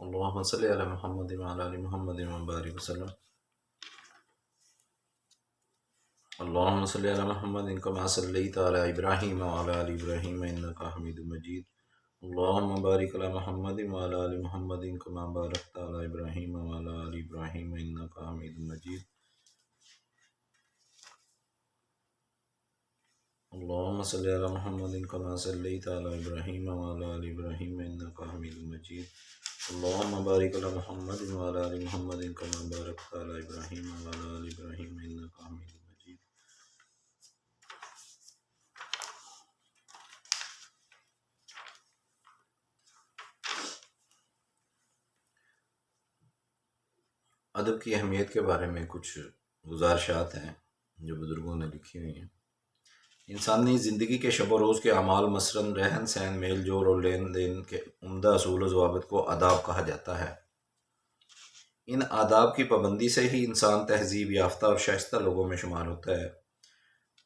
اللهم صل على محمد وعلى آل محمد وبارك وسلم. اللهم صل على محمد كما صليت على إبراهيم وعلى آل إبراهيم إنك حميد مجيد. اللهم بارك على محمد وعلى آل محمد كما باركت على إبراهيم وعلى آل إبراهيم إنك حميد مجيد. اللهم صل على محمد كما صليت على إبراهيم وعلى آل إبراهيم إنك حميد مجيد. اللهم بارك على محمد وعلى آل محمد كما باركت على إبراهيم وعلى آل إبراهيم إنك حميد مجيد. ادب کی اہمیت کے بارے میں کچھ گزارشات ہیں جو بزرگوں نے لکھی ہوئی ہیں. انسانی زندگی کے شب و روز کے اعمال مثلاً رہن سہن، میل جول اور لین دین کے عمدہ اصول و ضوابط کو آداب کہا جاتا ہے. ان آداب کی پابندی سے ہی انسان تہذیب یافتہ اور شائستہ لوگوں میں شمار ہوتا ہے.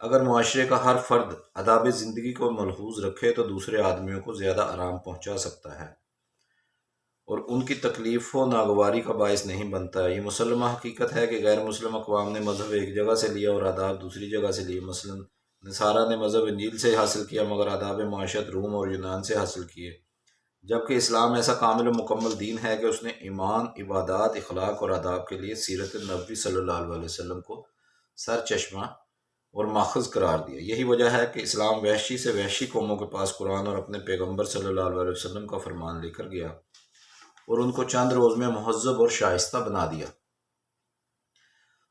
اگر معاشرے کا ہر فرد آداب زندگی کو ملحوظ رکھے تو دوسرے آدمیوں کو زیادہ آرام پہنچا سکتا ہے اور ان کی تکلیف و ناگواری کا باعث نہیں بنتا. یہ مسلمہ حقیقت ہے کہ غیر مسلم اقوام نے مذہب ایک جگہ سے لیا اور آداب دوسری جگہ سے لیے. مثلاً نصارہ نے مذہب انجیل سے حاصل کیا مگر آداب معاشرت روم اور یونان سے حاصل کیے، جبکہ اسلام ایسا کامل و مکمل دین ہے کہ اس نے ایمان، عبادات، اخلاق اور آداب کے لیے سیرت نبوی صلی اللہ علیہ وسلم کو سر چشمہ اور ماخذ قرار دیا. یہی وجہ ہے کہ اسلام وحشی سے وحشی قوموں کے پاس قرآن اور اپنے پیغمبر صلی اللہ علیہ وسلم کا فرمان لے کر گیا اور ان کو چند روز میں مہذب اور شائستہ بنا دیا.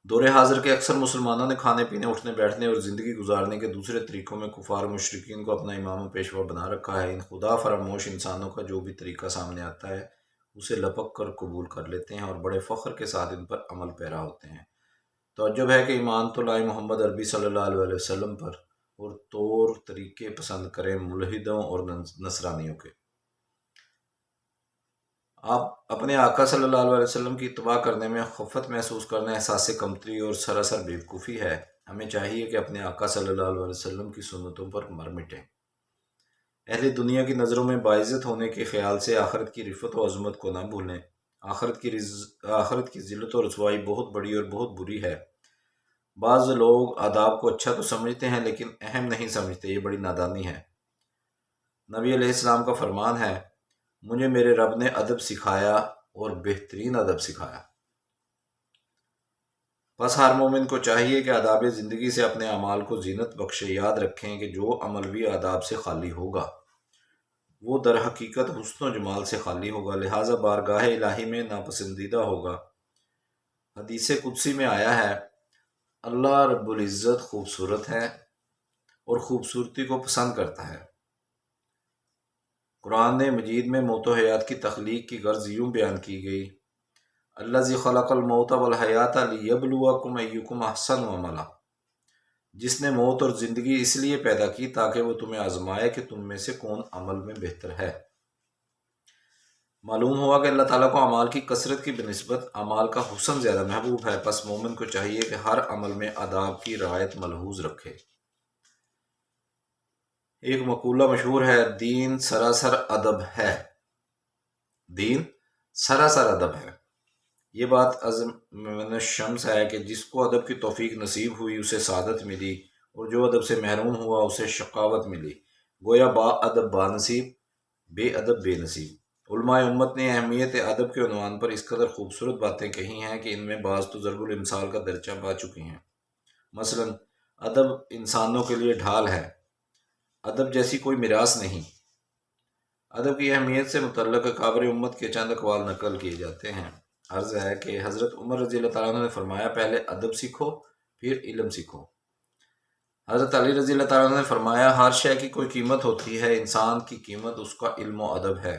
دور حاضر کے اکثر مسلمانوں نے کھانے پینے، اٹھنے بیٹھنے اور زندگی گزارنے کے دوسرے طریقوں میں کفار مشرکین کو اپنا امام و پیشوا بنا رکھا ہے. ان خدا فراموش انسانوں کا جو بھی طریقہ سامنے آتا ہے اسے لپک کر قبول کر لیتے ہیں اور بڑے فخر کے ساتھ ان پر عمل پیرا ہوتے ہیں. تعجب ہے کہ ایمان تو لائے محمد عربی صلی اللہ علیہ وسلم پر اور طور طریقے پسند کریں ملحدوں اور نصرانیوں کے. آپ اپنے آقا صلی اللہ علیہ وسلم کی اتباع کرنے میں خفت محسوس کرنا احساس کمتری اور سراسر بیوقوفی ہے. ہمیں چاہیے کہ اپنے آقا صلی اللہ علیہ وسلم کی سنتوں پر مر مٹیں. اہل دنیا کی نظروں میں باعزت ہونے کے خیال سے آخرت کی رفت و عظمت کو نہ بھولیں. آخرت کی ذلت و رسوائی بہت بڑی اور بہت بری ہے. بعض لوگ آداب کو اچھا تو سمجھتے ہیں لیکن اہم نہیں سمجھتے. یہ بڑی نادانی ہے. نبی علیہ السلام کا فرمان ہے، مجھے میرے رب نے ادب سکھایا اور بہترین ادب سکھایا. بس ہر مومن کو چاہیے کہ آداب زندگی سے اپنے اعمال کو زینت بخشے. یاد رکھیں کہ جو عمل بھی آداب سے خالی ہوگا وہ در حقیقت حسن و جمال سے خالی ہوگا، لہٰذا بارگاہ الہی میں ناپسندیدہ ہوگا. حدیث قدسی میں آیا ہے، اللہ رب العزت خوبصورت ہے اور خوبصورتی کو پسند کرتا ہے. قرآن مجید میں موت و حیات کی تخلیق کی غرض یوں بیان کی گئی، الذی خلق الموت والحیات لیبلوکم ایکم احسن عملا. جس نے موت اور زندگی اس لیے پیدا کی تاکہ وہ تمہیں آزمائے کہ تم میں سے کون عمل میں بہتر ہے. معلوم ہوا کہ اللہ تعالیٰ کو اعمال کی کثرت کی بنسبت اعمال کا حسن زیادہ محبوب ہے. پس مومن کو چاہیے کہ ہر عمل میں آداب کی رعایت ملحوظ رکھے. ایک مقولہ مشہور ہے، دین سراسر ادب ہے. دین سراسر ادب ہے. یہ بات عظم من الشمس ہے کہ جس کو ادب کی توفیق نصیب ہوئی اسے سعادت ملی اور جو ادب سے محروم ہوا اسے شقاوت ملی. گویا با ادب با نصیب، بے ادب بے نصیب. علماء امت نے اہمیت ادب کے عنوان پر اس قدر خوبصورت باتیں کہی ہیں کہ ان میں بعض تو ضرب الامثال کا درجہ پا چکی ہیں. مثلا ادب انسانوں کے لیے ڈھال ہے، ادب جیسی کوئی میراث نہیں. ادب کی اہمیت سے متعلق اکابر امت کے چند اقوال نقل کیے جاتے ہیں. عرض ہے کہ حضرت عمر رضی اللہ تعالیٰ عنہ نے فرمایا، پہلے ادب سیکھو پھر علم سیکھو. حضرت علی رضی اللہ تعالیٰ عنہ نے فرمایا، ہر شے کی کوئی قیمت ہوتی ہے، انسان کی قیمت اس کا علم و ادب ہے.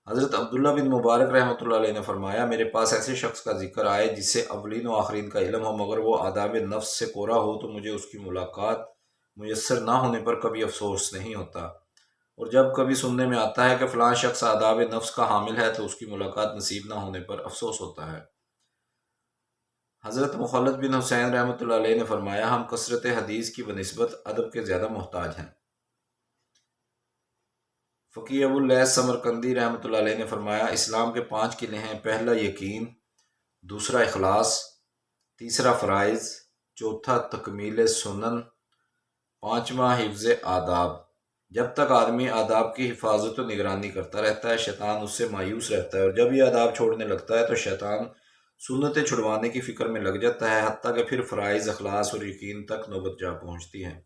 حضرت عبداللہ بن مبارک رحمۃ اللہ علیہ نے فرمایا، میرے پاس ایسے شخص کا ذکر آئے جس سے اولین و آخرین کا علم ہو مگر وہ آداب نفس سے کورا ہو تو مجھے اس کی ملاقات میسر نہ ہونے پر کبھی افسوس نہیں ہوتا، اور جب کبھی سننے میں آتا ہے کہ فلاں شخص آداب نفس کا حامل ہے تو اس کی ملاقات نصیب نہ ہونے پر افسوس ہوتا ہے. حضرت مخلد بن حسین رحمۃ اللہ علیہ نے فرمایا، ہم کثرت حدیث کی بنسبت ادب کے زیادہ محتاج ہیں. فقی ابو اللیث سمرقندی رحمۃ اللہ علیہ نے فرمایا اسلام کے 5 قلعے ہیں: پہلا یقین، دوسرا اخلاص، تیسرا فرائض، چوتھا تکمیل سنن، پانچواں حفظ آداب۔ جب تک آدمی آداب کی حفاظت و نگرانی کرتا رہتا ہے شیطان اس سے مایوس رہتا ہے، اور جب یہ آداب چھوڑنے لگتا ہے تو شیطان سنتیں چھڑوانے کی فکر میں لگ جاتا ہے، حتیٰ کہ پھر فرائض، اخلاص اور یقین تک نوبت جا پہنچتی ہے۔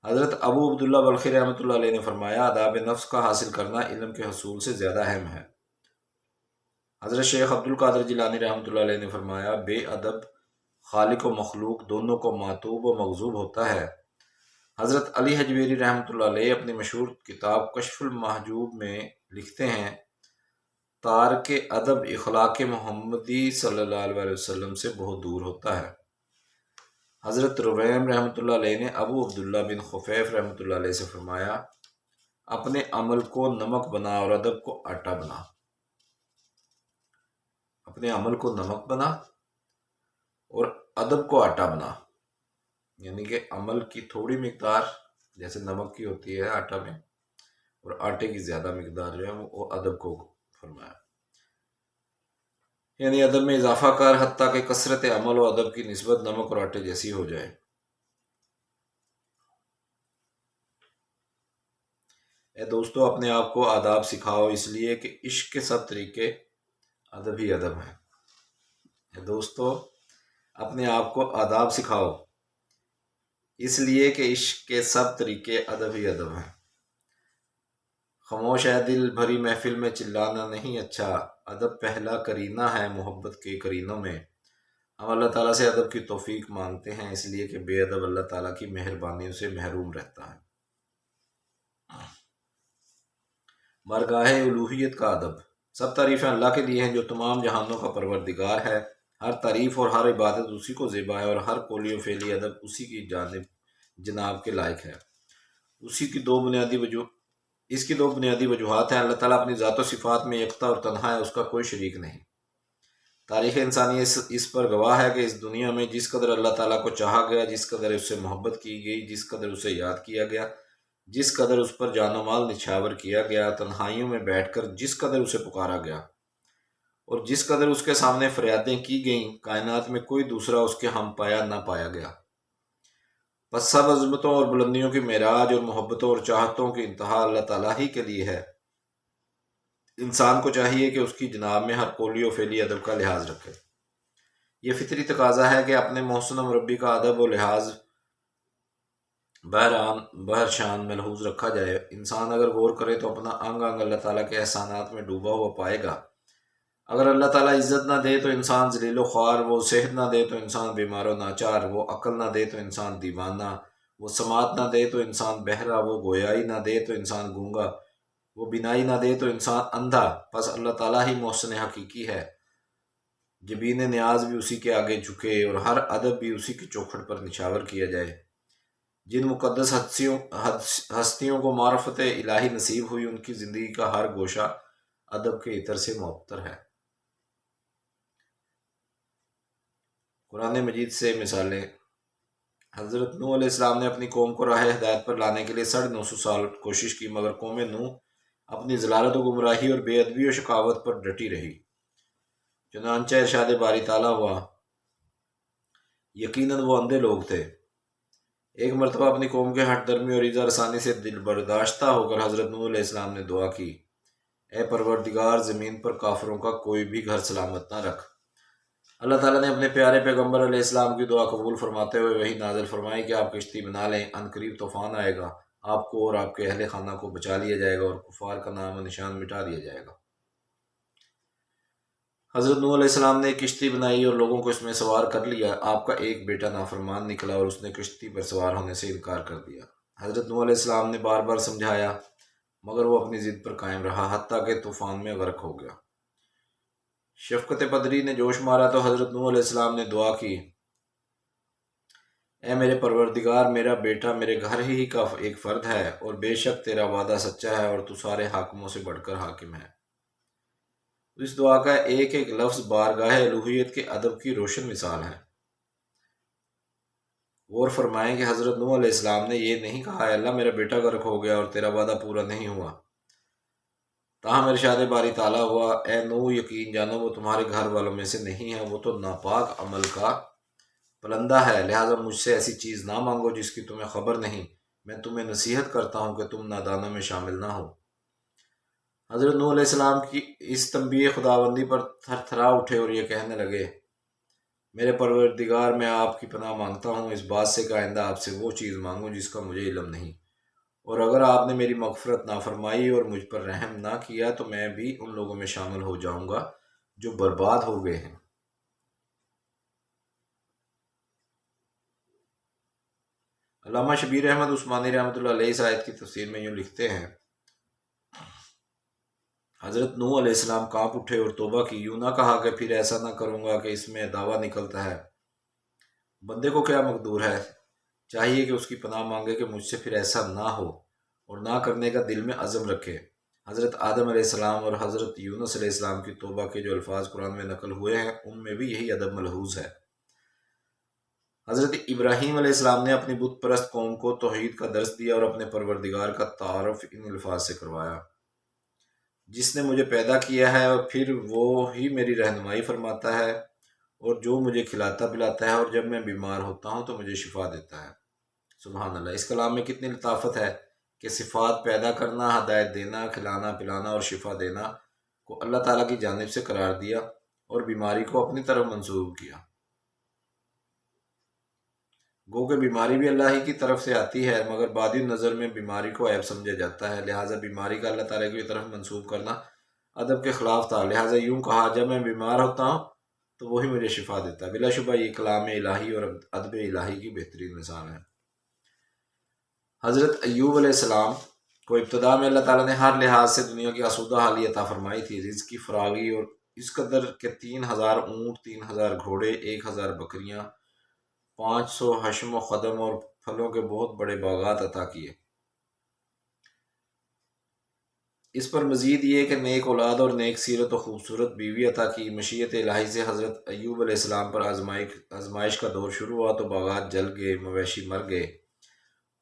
حضرت ابو عبداللہ بلخی رحمۃ اللہ علیہ نے فرمایا آداب نفس کا حاصل کرنا علم کے حصول سے زیادہ اہم ہے۔ حضرت شیخ عبد القادر جیلانی رحمۃ اللہ علیہ نے فرمایا بے ادب خالق و مخلوق دونوں کو معتوب و مغضوب ہوتا ہے۔ حضرت علی حجویری رحمۃ اللہ علیہ اپنی مشہور کتاب کشف المحجوب میں لکھتے ہیں تارک ادب اخلاق محمدی صلی اللہ علیہ وسلم سے بہت دور ہوتا ہے۔ حضرت رویم رحمۃ اللہ علیہ نے ابو عبداللہ بن خفیف رحمۃ اللہ علیہ سے فرمایا اپنے عمل کو نمک بنا اور ادب کو آٹا بنا۔ اپنے عمل کو نمک بنا اور ادب کو آٹا بنا، یعنی کہ عمل کی تھوڑی مقدار جیسے نمک کی ہوتی ہے آٹا میں، اور آٹے کی زیادہ مقدار جو ہے وہ ادب کو فرمایا، یعنی ادب میں اضافہ کر حتیٰ کہ کثرت عمل و ادب کی نسبت نمک اور آٹے جیسی ہو جائے۔ اے دوستو اپنے آپ کو آداب سکھاؤ، اس لیے کہ عشق کے سب طریقے ادب ہی ادب ہیں۔ اے دوستو اپنے آپ کو آداب سکھاؤ، اس لیے کہ عشق کے سب طریقے ادب ہی ادب ہیں۔ خاموش ہے دل بھری محفل میں چلانا نہیں اچھا، ادب پہلا کرینہ ہے محبت کے کرینوں میں۔ ہم اللہ تعالیٰ سے ادب کی توفیق مانگتے ہیں، اس لیے کہ بے ادب اللہ تعالیٰ کی مہربانیوں سے محروم رہتا ہے۔ بارگاہ الوہیت کا ادب۔ سب تعریفیں اللہ کے لیے ہیں جو تمام جہانوں کا پروردگار ہے۔ ہر تعریف اور ہر عبادت اسی کو ذبح ہے، اور ہر قولی و فعلی ادب اسی کی جناب کے لائق ہے۔ اس کی دو بنیادی وجوہات ہیں۔ اللہ تعالیٰ اپنی ذات و صفات میں یکتا اور تنہا ہے، اس کا کوئی شریک نہیں۔ تاریخ انسانی اس پر گواہ ہے کہ اس دنیا میں جس قدر اللہ تعالیٰ کو چاہا گیا، جس قدر اس سے محبت کی گئی، جس قدر اسے یاد کیا گیا، جس قدر اس پر جان و مال نچھاور کیا گیا، تنہائیوں میں بیٹھ کر جس قدر اسے پکارا گیا، اور جس قدر اس کے سامنے فریادیں کی گئیں، کائنات میں کوئی دوسرا اس کے ہم پایا نہ پایا گیا۔ پس سب عظمتوں اور بلندیوں کی معراج اور محبتوں اور چاہتوں کی انتہا اللہ تعالیٰ ہی کے لیے ہے۔ انسان کو چاہیے کہ اس کی جناب میں ہر قولی و فعلی ادب کا لحاظ رکھے۔ یہ فطری تقاضا ہے کہ اپنے محسن و مربی کا ادب و لحاظ بہر شان ملحوظ رکھا جائے۔ انسان اگر غور کرے تو اپنا انگ انگ اللہ تعالیٰ کے احسانات میں ڈوبا ہوا پائے گا۔ اگر اللہ تعالیٰ عزت نہ دے تو انسان ذلیل و خوار، وہ صحت نہ دے تو انسان بیمار و ناچار، وہ عقل نہ دے تو انسان دیوانہ، وہ سماعت نہ دے تو انسان بہرا، وہ گویائی نہ دے تو انسان گونگا، وہ بینائی نہ دے تو انسان اندھا۔ پس اللہ تعالیٰ ہی محسن حقیقی ہے۔ جبین نیاز بھی اسی کے آگے جھکے اور ہر ادب بھی اسی کی چوکھٹ پر نچھاور کیا جائے۔ جن مقدس ہستیوں کو معرفت الہی نصیب ہوئی، ان کی زندگی کا ہر گوشہ ادب کے عطر سے معطر ہے۔ قرآن مجید سے مثالیں۔ حضرت نوح علیہ السلام نے اپنی قوم کو راہ ہدایت پر لانے کے لیے 950 سال کوشش کی، مگر قوم نوح اپنی ضلالت و گمراہی اور بے ادبی و شقاوت پر ڈٹی رہی۔ چنانچہ ارشاد باری تعالیٰ ہوا، یقیناً وہ اندھے لوگ تھے۔ ایک مرتبہ اپنی قوم کے ہٹ درمی اور ایذا رسانی سے دل برداشتہ ہو کر حضرت نوح علیہ السلام نے دعا کی، اے پروردگار زمین پر کافروں کا کوئی بھی گھر سلامت نہ رکھ۔ اللہ تعالیٰ نے اپنے پیارے پیغمبر علیہ السلام کی دعا قبول فرماتے ہوئے وحی نازل فرمائی کہ آپ کشتی بنا لیں، عن قریب طوفان آئے گا، آپ کو اور آپ کے اہل خانہ کو بچا لیا جائے گا اور کفار کا نام و نشان مٹا دیا جائے گا۔ حضرت نوح علیہ السلام نے کشتی بنائی اور لوگوں کو اس میں سوار کر لیا۔ آپ کا ایک بیٹا نافرمان نکلا اور اس نے کشتی پر سوار ہونے سے انکار کر دیا۔ حضرت نوح علیہ السلام نے بار بار سمجھایا، مگر وہ اپنی ضد پر قائم رہا، حتیٰ کہ طوفان میں غرق ہو گیا۔ شفقت پدری نے جوش مارا تو حضرت نوح علیہ السلام نے دعا کی، اے میرے پروردگار، میرا بیٹا میرے گھر ہی کا ایک فرد ہے، اور بے شک تیرا وعدہ سچا ہے اور تو سارے حاکموں سے بڑھ کر حاکم ہے۔ اس دعا کا ایک ایک لفظ بارگاہ الوہیت کے ادب کی روشن مثال ہے۔ غور فرمائیں کہ حضرت نوح علیہ السلام نے یہ نہیں کہا، اے اللہ میرا بیٹا غرق ہو گیا اور تیرا وعدہ پورا نہیں ہوا، تاہم ارشاد باری تعالیٰ ہوا، اے نوح یقین جانو وہ تمہارے گھر والوں میں سے نہیں ہے، وہ تو ناپاک عمل کا پلندہ ہے، لہٰذا مجھ سے ایسی چیز نہ مانگو جس کی تمہیں خبر نہیں، میں تمہیں نصیحت کرتا ہوں کہ تم نادانوں میں شامل نہ ہو۔ حضرت نوح علیہ السلام کی اس تنبیہ خداوندی پر تھر تھرا اٹھے اور یہ کہنے لگے، میرے پروردگار میں آپ کی پناہ مانگتا ہوں اس بات سے کہ آئندہ آپ سے وہ چیز مانگوں جس کا مجھے علم نہیں، اور اگر آپ نے میری مغفرت نافرمائی اور مجھ پر رحم نہ کیا تو میں بھی ان لوگوں میں شامل ہو جاؤں گا جو برباد ہو گئے ہیں۔ علامہ شبیر احمد عثمانی رحمۃ اللہ علیہ اس آیت کی تفسیر میں یوں لکھتے ہیں، حضرت نوح علیہ السلام کانپ اٹھے اور توبہ کی، یوں نہ کہا کہ پھر ایسا نہ کروں گا کہ اس میں دعویٰ نکلتا ہے۔ بندے کو کیا مقدور ہے، چاہیے کہ اس کی پناہ مانگے کہ مجھ سے پھر ایسا نہ ہو، اور نہ کرنے کا دل میں عزم رکھے۔ حضرت آدم علیہ السلام اور حضرت یونس علیہ السلام کی توبہ کے جو الفاظ قرآن میں نقل ہوئے ہیں ان میں بھی یہی ادب ملحوظ ہے۔ حضرت ابراہیم علیہ السلام نے اپنی بت پرست قوم کو توحید کا درس دیا اور اپنے پروردگار کا تعارف ان الفاظ سے کروایا، جس نے مجھے پیدا کیا ہے اور پھر وہ ہی میری رہنمائی فرماتا ہے، اور جو مجھے کھلاتا پلاتا ہے، اور جب میں بیمار ہوتا ہوں تو مجھے شفا دیتا ہے۔ سبحان اللہ، اس کلام میں کتنی لطافت ہے کہ صفات پیدا کرنا، ہدایت دینا، کھلانا پلانا اور شفا دینا کو اللہ تعالیٰ کی جانب سے قرار دیا اور بیماری کو اپنی طرف منسوب کیا۔ گو کہ بیماری بھی اللہ ہی کی طرف سے آتی ہے، مگر بادی نظر میں بیماری کو عیب سمجھا جاتا ہے، لہٰذا بیماری کا اللہ تعالیٰ کی طرف منسوب کرنا ادب کے خلاف تھا۔ لہٰذا یوں کہا، جب میں بیمار ہوتا ہوں تو وہی مجھے شفا دیتا ہے۔ بلا شبہ یہ کلام الہی اور ادب الہی کی بہترین مثال ہے۔ حضرت ایوب علیہ السلام کو ابتدا میں اللہ تعالیٰ نے ہر لحاظ سے دنیا کی آسودہ حالی عطا فرمائی تھی، رزق کی فراغی، اور اس قدر کہ 3000 اونٹ، 3000 گھوڑے، 1000 بکریاں، 500 حشم و خدم اور پھلوں کے بہت بڑے باغات عطا کیے۔ اس پر مزید یہ کہ نیک اولاد اور نیک سیرت و خوبصورت بیوی عطا کی۔ مشیت الہی سے حضرت ایوب علیہ السلام پر آزمائش کا دور شروع ہوا تو باغات جل گئے، مویشی مر گئے،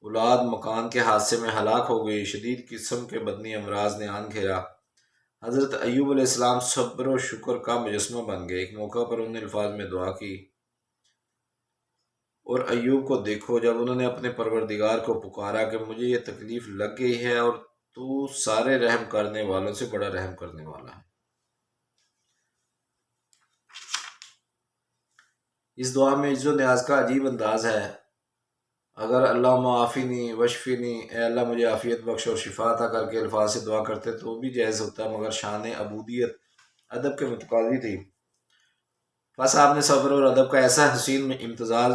اولاد مکان کے حادثے میں ہلاک ہو گئی، شدید قسم کے بدنی امراض نے آن گھیرا۔ حضرت ایوب علیہ السلام صبر و شکر کا مجسمہ بن گئے۔ ایک موقع پر انہوں نے الفاظ میں دعا کی، اور ایوب کو دیکھو جب انہوں نے اپنے پروردگار کو پکارا کہ مجھے یہ تکلیف لگ گئی ہے اور تو سارے رحم کرنے والوں سے بڑا رحم کرنے والا ہے۔ اس دعا میں عز و نیاز کا عجیب انداز ہے۔ اگر اللہم عافینی وشفینی، اے اللہ مجھے عافیت بخش اور شفا عطا کر کے الفاظ سے دعا کرتے تو وہ بھی جائز ہوتا، مگر شان عبودیت ادب کے متقاضی تھی۔ بس آپ نے صبر اور ادب کا ایسا حسین امتزاج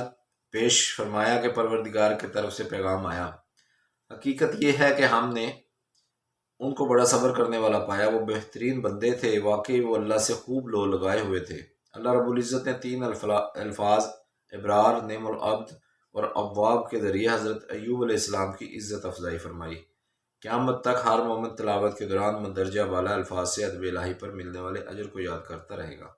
پیش فرمایا کہ پروردگار کی طرف سے پیغام آیا۔ حقیقت یہ ہے کہ ہم نے ان کو بڑا صبر کرنے والا پایا، وہ بہترین بندے تھے، واقعی وہ اللہ سے خوب لو لگائے ہوئے تھے۔ اللہ رب العزت نے 3 الفاظ ابرار، نعم العبد اور اواب کے ذریعے حضرت ایوب علیہ السلام کی عزت افزائی فرمائی۔ قیامت تک ہر مومن تلاوت کے دوران مندرجہ بالا الفاظ سے ادب الہی پر ملنے والے اجر کو یاد کرتا رہے گا۔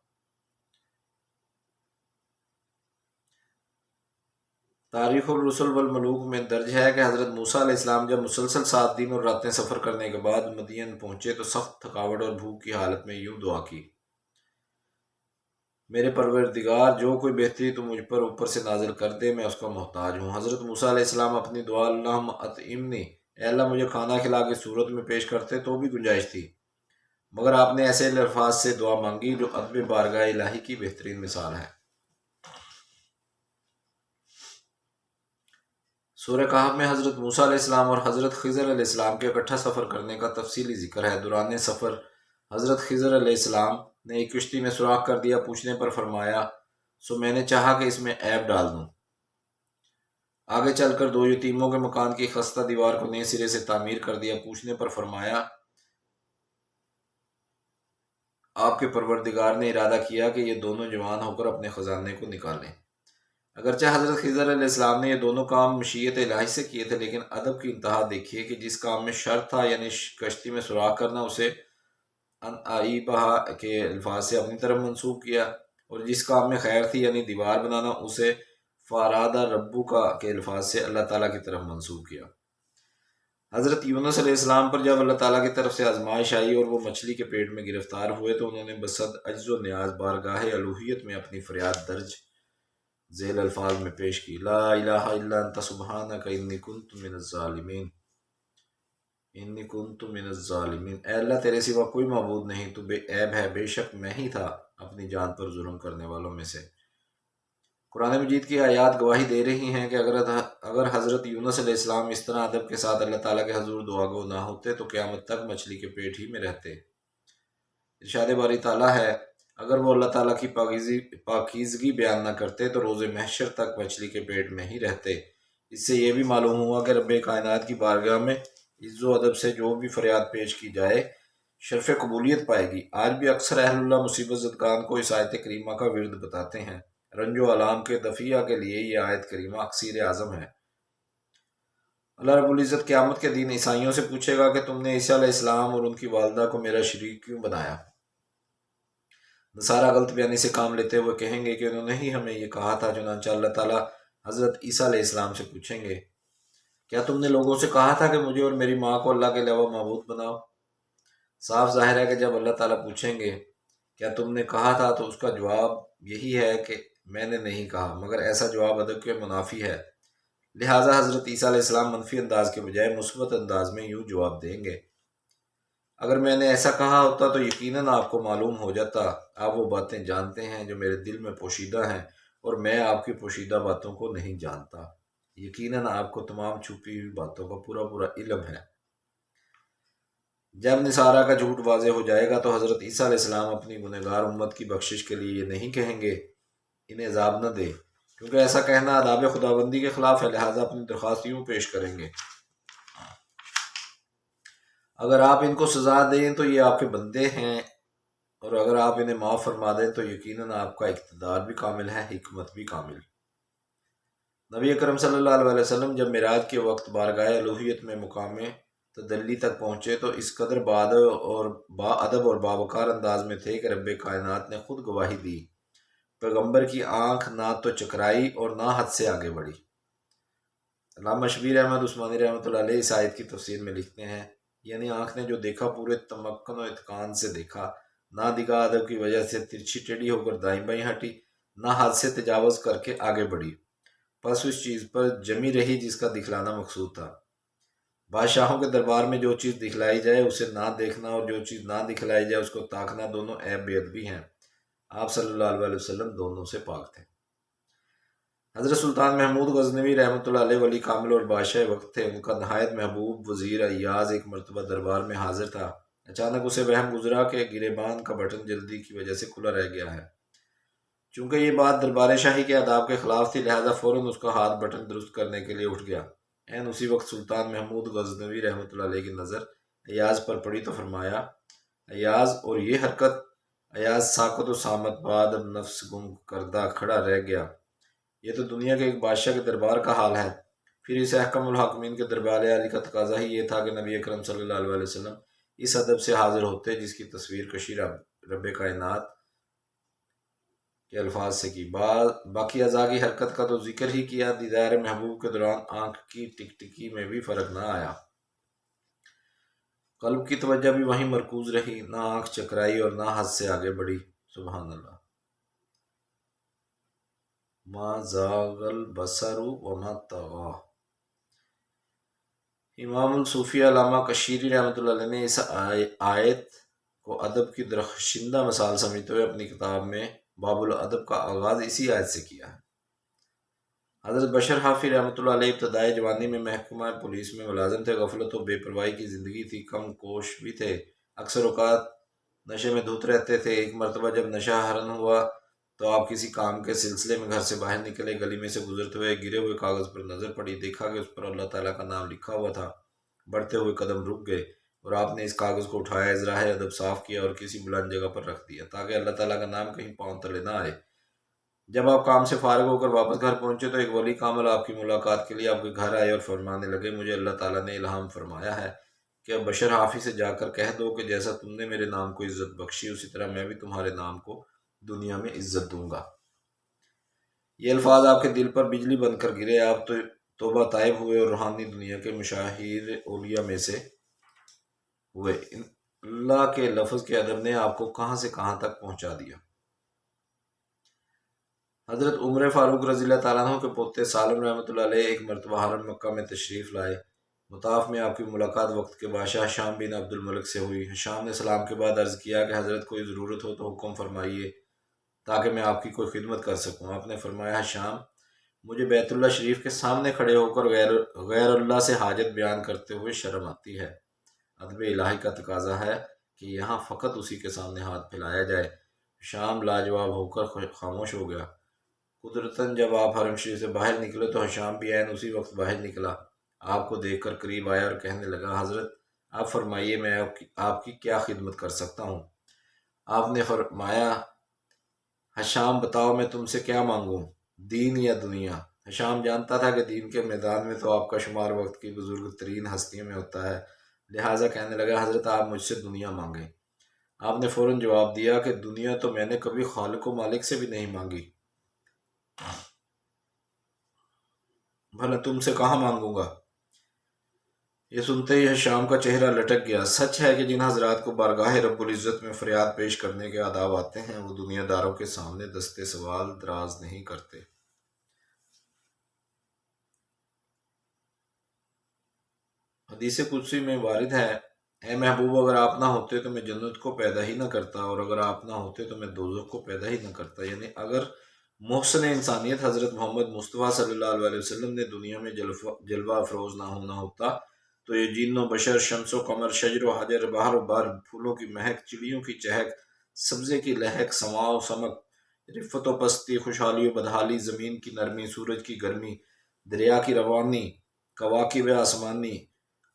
تاریخ الرسل والملوک میں درج ہے کہ حضرت موسیٰ علیہ السلام جب مسلسل 7 دن اور راتیں سفر کرنے کے بعد مدین پہنچے تو سخت تھکاوٹ اور بھوک کی حالت میں یوں دعا کی، میرے پروردگار جو کوئی بہتری تو مجھ پر اوپر سے نازل کر دے، میں اس کا محتاج ہوں۔ حضرت موسیٰ علیہ السلام اپنی دعا اللہم اطعمنی، اے اللہ مجھے کھانا کھلا کے صورت میں پیش کرتے تو بھی گنجائش تھی، مگر آپ نے ایسے الفاظ سے دعا مانگی جو ادب بارگاہ الہی کی بہترین مثال ہے۔ سورہ کہف میں حضرت موسیٰ علیہ السلام اور حضرت خضر علیہ السلام کے اکٹھا سفر کرنے کا تفصیلی ذکر ہے۔ دوران سفر حضرت خضر علیہ السلام نے ایک کشتی میں سوراخ کر دیا، پوچھنے پر فرمایا سو میں نے چاہا کہ اس میں عیب ڈال دوں۔ آگے چل کر 2 یتیموں کے مکان کی خستہ دیوار کو نئے سرے سے تعمیر کر دیا، پوچھنے پر فرمایا آپ کے پروردگار نے ارادہ کیا کہ یہ دونوں جوان ہو کر اپنے خزانے کو نکالیں۔ اگرچہ حضرت خضر علیہ السلام نے یہ دونوں کام مشیت الہی سے کیے تھے، لیکن ادب کی انتہا دیکھیے کہ جس کام میں شر تھا یعنی کشتی میں سوراخ کرنا، اسے ان آئیبہا کے الفاظ سے اپنی طرف منسوب کیا، اور جس کام میں خیر تھی یعنی دیوار بنانا، اسے فارادہ ربو کا کے الفاظ سے اللہ تعالیٰ کی طرف منسوب کیا۔ حضرت یونس علیہ السلام پر جب اللہ تعالیٰ کی طرف سے آزمائش آئی اور وہ مچھلی کے پیٹ میں گرفتار ہوئے تو انہوں نے بصد عجز و نیاز بارگاہ الوہیت میں اپنی فریاد درج ذیل الفاظ میں پیش کی، لا الہ الا انت سبحانک انی کنت من الظالمین، انی کنت من الظالمین، اے اللہ تیرے سوا کوئی معبود نہیں، تو بے عیب ہے، بے شک میں ہی تھا اپنی جان پر ظلم کرنے والوں میں سے۔ قرآن مجید کی آیات گواہی دے رہی ہیں کہ اگر حضرت یونس علیہ السلام اس طرح ادب کے ساتھ اللہ تعالیٰ کے حضور دعا گو نہ ہوتے تو قیامت تک مچھلی کے پیٹ ہی میں رہتے۔ ارشاد باری تعالیٰ ہے، اگر وہ اللہ تعالیٰ کی پاکیزگی بیان نہ کرتے تو روز محشر تک مچھلی کے پیٹ میں ہی رہتے۔ اس سے یہ بھی معلوم ہوا کہ رب کائنات کی بارگاہ میں عز و ادب سے جو بھی فریاد پیش کی جائے شرف قبولیت پائے گی۔ آج بھی اکثر اہل اللہ مصیبت زدگان کو اس آیت کریمہ کا ورد بتاتے ہیں۔ رنج و علام کے دفیہ کے لیے یہ آیت کریمہ اکسیر اعظم ہے۔ اللہ رب العزت قیامت کے دن عیسائیوں سے پوچھے گا کہ تم نے عیسیٰ علیہ السلام اور ان کی والدہ کو میرا شریک کیوں بنایا؟ نصارہ غلط بیانی سے کام لیتے ہوئے کہیں گے کہ انہوں نے ہی ہمیں یہ کہا تھا۔ چنانچہ اللہ تعالیٰ حضرت عیسیٰ علیہ السلام سے پوچھیں گے، کیا تم نے لوگوں سے کہا تھا کہ مجھے اور میری ماں کو اللہ کے علاوہ معبود بناؤ؟ صاف ظاہر ہے کہ جب اللہ تعالیٰ پوچھیں گے کیا تم نے کہا تھا تو اس کا جواب یہی ہے کہ میں نے نہیں کہا، مگر ایسا جواب ادب کے منافی ہے۔ لہٰذا حضرت عیسیٰ علیہ السلام منفی انداز کے بجائے مثبت انداز میں یوں جواب دیں گے، اگر میں نے ایسا کہا ہوتا تو یقیناً آپ کو معلوم ہو جاتا، آپ وہ باتیں جانتے ہیں جو میرے دل میں پوشیدہ ہیں اور میں آپ کی پوشیدہ باتوں کو نہیں جانتا، یقیناً آپ کو تمام چھپی ہوئی باتوں کا پورا علم ہے۔ جب نصارہ کا جھوٹ واضح ہو جائے گا تو حضرت عیسیٰ علیہ السلام اپنی گنہگار امت کی بخشش کے لیے یہ نہیں کہیں گے انہیں عذاب نہ دے، کیونکہ ایسا کہنا آداب خداوندی کے خلاف ہے، لہٰذا اپنی درخواست یوں پیش کریں گے، اگر آپ ان کو سزا دیں تو یہ آپ کے بندے ہیں، اور اگر آپ انہیں معاف فرما دیں تو یقیناً آپ کا اقتدار بھی کامل ہے، حکمت بھی کامل۔ نبی اکرم صلی اللہ علیہ وسلم جب معراج کے وقت بارگاہ الوہیت میں مقام تدلی تک پہنچے تو اس قدر با ادب اور باوقار انداز میں تھے کہ رب کائنات نے خود گواہی دی، پیغمبر کی آنکھ نہ تو چکرائی اور نہ حد سے آگے بڑھی۔ علامہ شبیر احمد عثمانی رحمۃ اللہ علیہ اس آیت کی تفسیر میں لکھتے ہیں، یعنی آنکھ نے جو دیکھا پورے تمکن و اتقان سے دیکھا، نہ نگاہ ادب کی وجہ سے ترچھی ٹیڑھی ہو کر دائیں بائیں ہٹی، نہ حد سے تجاوز کر کے آگے بڑھی، پس اس چیز پر جمی رہی جس کا دکھلانا مقصود تھا۔ بادشاہوں کے دربار میں جو چیز دکھلائی جائے اسے نہ دیکھنا اور جو چیز نہ دکھلائی جائے اس کو تاکنا دونوں عیب بے ادبی ہیں۔ آپ صلی اللہ علیہ وسلم دونوں سے پاک تھے۔ حضرت سلطان محمود غزنوی رحمۃ اللہ علیہ ولی کامل اور بادشاہ وقت تھے۔ ان کا نہایت محبوب وزیر ایاز ایک مرتبہ دربار میں حاضر تھا۔ اچانک اسے وہم گزرا کہ گریبان کا بٹن جلدی کی وجہ سے کھلا رہ گیا ہے۔ چونکہ یہ بات دربار شاہی کے آداب کے خلاف تھی، لہذا فوراً اس کا ہاتھ بٹن درست کرنے کے لیے اٹھ گیا۔ اسی وقت سلطان محمود غزنوی رحمۃ اللہ علیہ کی نظر ایاز پر پڑی تو فرمایا، ایاز، اور یہ حرکت؟ ایاز ساکت و سامت بعد اب نفس گم کردہ کھڑا رہ گیا۔ یہ تو دنیا کے ایک بادشاہ کے دربار کا حال ہے۔ پھر اس احکم الحاکمین کے دربار عالی کا تقاضا ہی یہ تھا کہ نبی اکرم صلی اللہ علیہ وسلم اس ادب سے حاضر ہوتے جس کی تصویر کشی رب کائنات کے الفاظ سے کی۔ باقی اعضاء کی حرکت کا تو ذکر ہی کیا، دیدار محبوب کے دوران آنکھ کی ٹکٹکی میں بھی فرق نہ آیا، قلب کی توجہ بھی وہیں مرکوز رہی، نہ آنکھ چکرائی اور نہ حد سے آگے بڑھی۔ سبحان اللہ۔ ما زاغ البصر وما طغى۔ امام الصوفیہ علامہ کشیری رحمۃ اللہ علیہ نے اس آیت کو ادب کی درخشندہ مثال سمجھتے ہوئے اپنی کتاب میں باب الادب کا آغاز اسی آیت سے کیا ہے۔ حضرت بشر حافی رحمۃ اللہ علیہ ابتدائی جوانی میں محکمہ پولیس میں ملازم تھے۔ غفلت و بے پرواہی کی زندگی تھی، کم کوش بھی تھے، اکثر اوقات نشے میں دھت رہتے تھے۔ ایک مرتبہ جب نشہ حرن ہوا تو آپ کسی کام کے سلسلے میں گھر سے باہر نکلے، گلی میں سے گزرتے ہوئے گرے ہوئے کاغذ پر نظر پڑی، دیکھا کہ اس پر اللہ تعالیٰ کا نام لکھا ہوا تھا۔ بڑھتے ہوئے قدم رک گئے اور آپ نے اس کاغذ کو اٹھایا، اظہار ادب صاف کیا اور کسی بلند جگہ پر رکھ دیا تاکہ اللہ تعالیٰ کا نام کہیں پاؤں تلے نہ آئے۔ جب آپ کام سے فارغ ہو کر واپس گھر پہنچے تو ایک ولی کامل آپ کی ملاقات کے لیے آپ کے گھر آئے اور فرمانے لگے، مجھے اللہ تعالیٰ نے الہام فرمایا ہے کہ اب بشر حافی سے جا کر کہہ دو کہ جیسا تم نے میرے نام کو عزت بخشی اسی طرح میں بھی تمہارے نام کو دنیا میں عزت دوں گا۔ یہ الفاظ آپ کے دل پر بجلی بن کر گرے، آپ توبہ طائب ہوئے اور روحانی دنیا کے مشاہیر اولیاء میں سے ہوئے۔ اللہ کے لفظ کے ادب نے آپ کو کہاں سے کہاں تک پہنچا دیا۔ حضرت عمر فاروق رضی اللہ تعالیٰ عنہ کے پوتے سالم رحمۃ اللہ علیہ ایک مرتبہ حرم مکہ میں تشریف لائے۔ مطاف میں آپ کی ملاقات وقت کے بادشاہ ہشام بن عبد الملک سے ہوئی۔ ہشام نے سلام کے بعد عرض کیا کہ حضرت کوئی ضرورت ہو تو حکم فرمائیے تاکہ میں آپ کی کوئی خدمت کر سکوں۔ آپ نے فرمایا ہشام، مجھے بیت اللہ شریف کے سامنے کھڑے ہو کر غیر اللہ سے حاجت بیان کرتے ہوئے شرم آتی ہے۔ ادب الہی کا تقاضا ہے کہ یہاں فقط اسی کے سامنے ہاتھ پھیلایا جائے۔ ہشام لاجواب ہو کر خاموش ہو گیا۔ قدرتاً جب آپ حرم شریف سے باہر نکلے تو ہشام بھی عین اسی وقت باہر نکلا۔ آپ کو دیکھ کر قریب آیا اور کہنے لگا، حضرت آپ فرمائیے میں آپ کی کیا خدمت کر سکتا ہوں۔ آپ نے فرمایا، ہشام بتاؤ میں تم سے کیا مانگوں، دین یا دنیا؟ ہشام جانتا تھا کہ دین کے میدان میں تو آپ کا شمار وقت کی بزرگ ترین ہستیوں میں ہوتا ہے، لہٰذا کہنے لگا، حضرت آپ مجھ سے دنیا مانگیں۔ آپ نے فوراً جواب دیا کہ دنیا تو میں نے کبھی خالق و مالک سے بھی نہیں مانگی، بھلا تم سے کہاں مانگوں گا؟ یہ سنتے ہی ہشام کا چہرہ لٹک گیا۔ سچ ہے کہ جن حضرات کو بارگاہ رب العزت میں فریاد پیش کرنے کے آداب آتے ہیں وہ دنیا داروں کے سامنے دستے سوال دراز نہیں کرتے۔ حدیث قدسی میں وارد ہے، اے محبوب اگر آپ نہ ہوتے تو میں جنت کو پیدا ہی نہ کرتا، اور اگر آپ نہ ہوتے تو میں دوزخ کو پیدا ہی نہ کرتا۔ یعنی اگر محسن انسانیت حضرت محمد مصطفیٰ صلی اللہ علیہ وسلم نے دنیا میں جلوہ افروز نہ ہونا ہوتا تو یہ جن و بشر، شمس و قمر، شجر و حجر، بحر و بر، پھولوں کی مہک، چڑیوں کی چہک، سبزے کی لہک، سماع و سمک، رفت و پستی، خوشحالی و بدحالی، زمین کی نرمی، سورج کی گرمی، دریا کی روانی، کواکب آسمانی،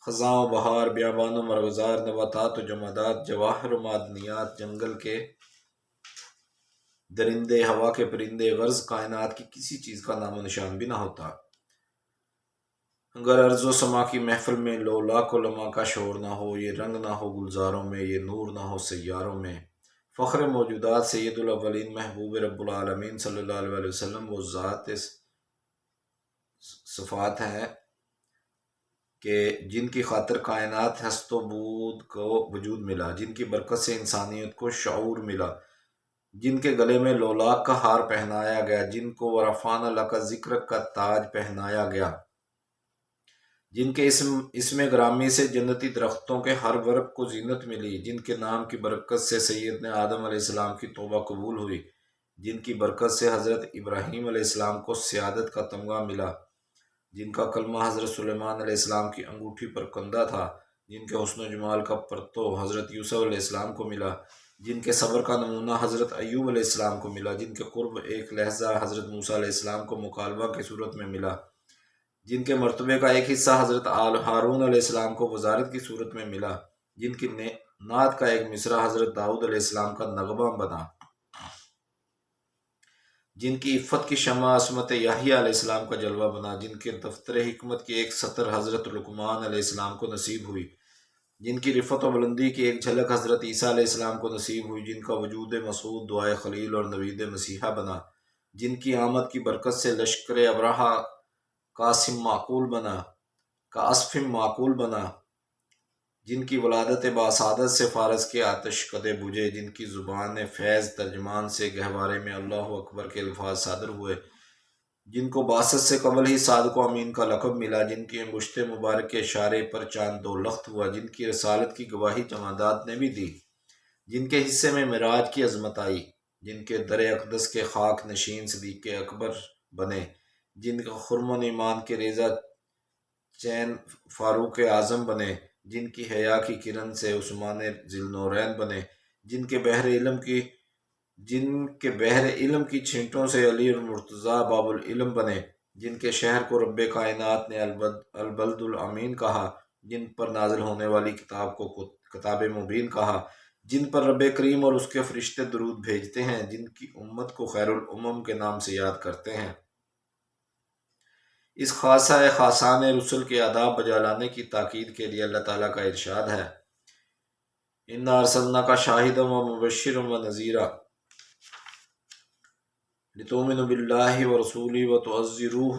خزاں و بہار، بیابان و مرغزار، نباتات و جمادات، جواہر و معدنیات، جنگل کے درندے، ہوا کے پرندے، غرض کائنات کی کسی چیز کا نام و نشان بھی نہ ہوتا اگر ارض و سما کی محفل میں لولاک و لما کا شور نہ ہو، یہ رنگ نہ ہو گلزاروں میں، یہ نور نہ ہو سیاروں میں۔ فخر موجودات سید الاولین محبوب رب العالمین صلی اللہ علیہ وسلم وہ ذات صفات ہیں کہ جن کی خاطر کائنات ہست و بود کو وجود ملا، جن کی برکت سے انسانیت کو شعور ملا، جن کے گلے میں لولاک کا ہار پہنایا گیا، جن کو ورفعنا لک ذکرک کا تاج پہنایا گیا، جن کے اسم گرامی سے جنتی درختوں کے ہر ورق کو زینت ملی، جن کے نام کی برکت سے سیدنا آدم علیہ السلام کی توبہ قبول ہوئی، جن کی برکت سے حضرت ابراہیم علیہ السلام کو سیادت کا تمغہ ملا، جن کا کلمہ حضرت سلیمان علیہ السلام کی انگوٹھی پر کندہ تھا، جن کے حسن و جمال کا پرتو حضرت یوسف علیہ السلام کو ملا، جن کے صبر کا نمونہ حضرت ایوب علیہ السلام کو ملا، جن کے قرب ایک لحظہ حضرت موسیٰ علیہ السلام کو مکالمہ کی صورت میں ملا، جن کے مرتبے کا ایک حصہ حضرت ہارون علیہ السلام کو وزارت کی صورت میں ملا، جن کی نعت کا ایک مصرع حضرت داؤد علیہ السلام کا نغمہ بنا، جن کی عفت کی شمع عصمت یحییٰ علیہ السلام کا جلوہ بنا، جن کے دفتر حکمت کی ایک سطر حضرت لقمان علیہ السلام کو نصیب ہوئی، جن کی رفت و بلندی کی ایک جھلک حضرت عیسیٰ علیہ السلام کو نصیب ہوئی، جن کا وجود مسعود دعائے خلیل اور نوید مسیحا بنا، جن کی آمد کی برکت سے لشکر ابرہہ قاسم معقول بنا، کاسفم معقول بنا، جن کی ولادت باسعادت سے فارس کے آتش کدے بجھے، جن کی زبان فیض ترجمان سے گہوارے میں اللہ اکبر کے الفاظ صادر ہوئے، جن کو بعثت سے قبل ہی صادق و امین کا لقب ملا، جن کی انگشت مبارک کے اشارے پر چاند دو لخت ہوا، جن کی رسالت کی گواہی جمادات نے بھی دی، جن کے حصے میں معراج کی عظمت آئی، جن کے در اقدس کے خاک نشین صدیق اکبر بنے، جن کا خرم و ایمان کے ریزہ چین فاروق اعظم بنے، جن کی حیا کی کرن سے عثمان ذی النورین بنے، جن کے بحر علم کی چھینٹوں سے علی المرتضیٰ باب العلم بنے، جن کے شہر کو رب کائنات نے البلد الامین کہا، جن پر نازل ہونے والی کتاب کو کتاب مبین کہا، جن پر رب کریم اور اس کے فرشتے درود بھیجتے ہیں، جن کی امت کو خیر الامم کے نام سے یاد کرتے ہیں۔ اس خاصہ خاصان رسل کے آداب بجا لانے کی تاکید کے لیے اللہ تعالیٰ کا ارشاد ہے، اِنَّا أَرْسَلْنَاكَ شَاهِدًا وَمُبَشِّرًا وَنَذِيرًا لِتُؤْمِنُوا بِاللَّهِ وَرَسُولِهِ وَتُعَزِّرُوهُ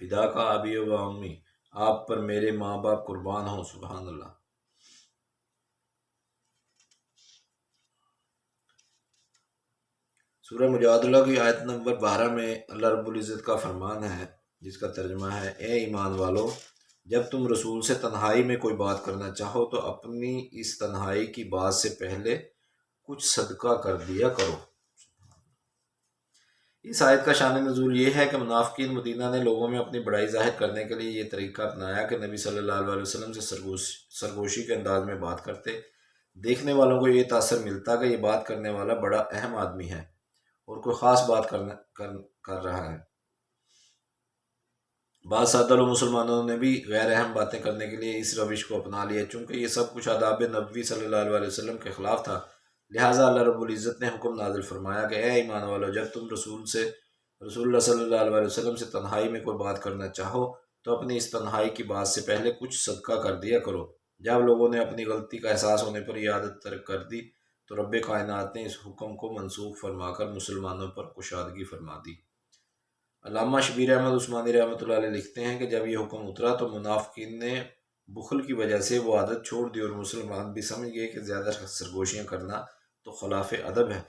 فدا کا ابی و امی، آپ پر میرے ماں باپ قربان ہوں۔ سبحان اللہ۔ سورہ مجادلہ کی آیت نمبر 12 میں اللہ رب العزت کا فرمان ہے، جس کا ترجمہ ہے: اے ایمان والو، جب تم رسول سے تنہائی میں کوئی بات کرنا چاہو تو اپنی اس تنہائی کی بات سے پہلے کچھ صدقہ کر دیا کرو۔ اس آیت کا شان نزول یہ ہے کہ منافقین مدینہ نے لوگوں میں اپنی بڑائی ظاہر کرنے کے لیے یہ طریقہ اپنایا کہ نبی صلی اللہ علیہ وسلم سے سرگوشی کے انداز میں بات کرتے۔ دیکھنے والوں کو یہ تاثر ملتا کہ یہ بات کرنے والا بڑا اہم آدمی ہے اور کوئی خاص بات کر رہا ہے۔ بعض سادہ لوگ مسلمانوں نے بھی غیر اہم باتیں کرنے کے لیے اس روش کو اپنا لیا، چونکہ یہ سب کچھ آداب نبوی صلی اللہ علیہ وسلم کے خلاف تھا۔ لہٰذا اللہ رب العزت نے حکم نازل فرمایا کہ اے ایمان والو، جب تم رسول اللہ صلی اللہ علیہ وسلم سے تنہائی میں کوئی بات کرنا چاہو تو اپنی اس تنہائی کی بات سے پہلے کچھ صدقہ کر دیا کرو۔ جب لوگوں نے اپنی غلطی کا احساس ہونے پر یہ عادت ترک کر دی تو رب کائنات نے اس حکم کو منسوخ فرما کر مسلمانوں پر کشادگی فرما دی۔ علامہ شبیر احمد عثمانی رحمۃ اللہ علیہ لکھتے ہیں کہ جب یہ حکم اترا تو منافقین نے بخل کی وجہ سے وہ عادت چھوڑ دی اور مسلمان بھی سمجھ گئے کہ زیادہ سرگوشیاں کرنا تو خلاف ادب ہے،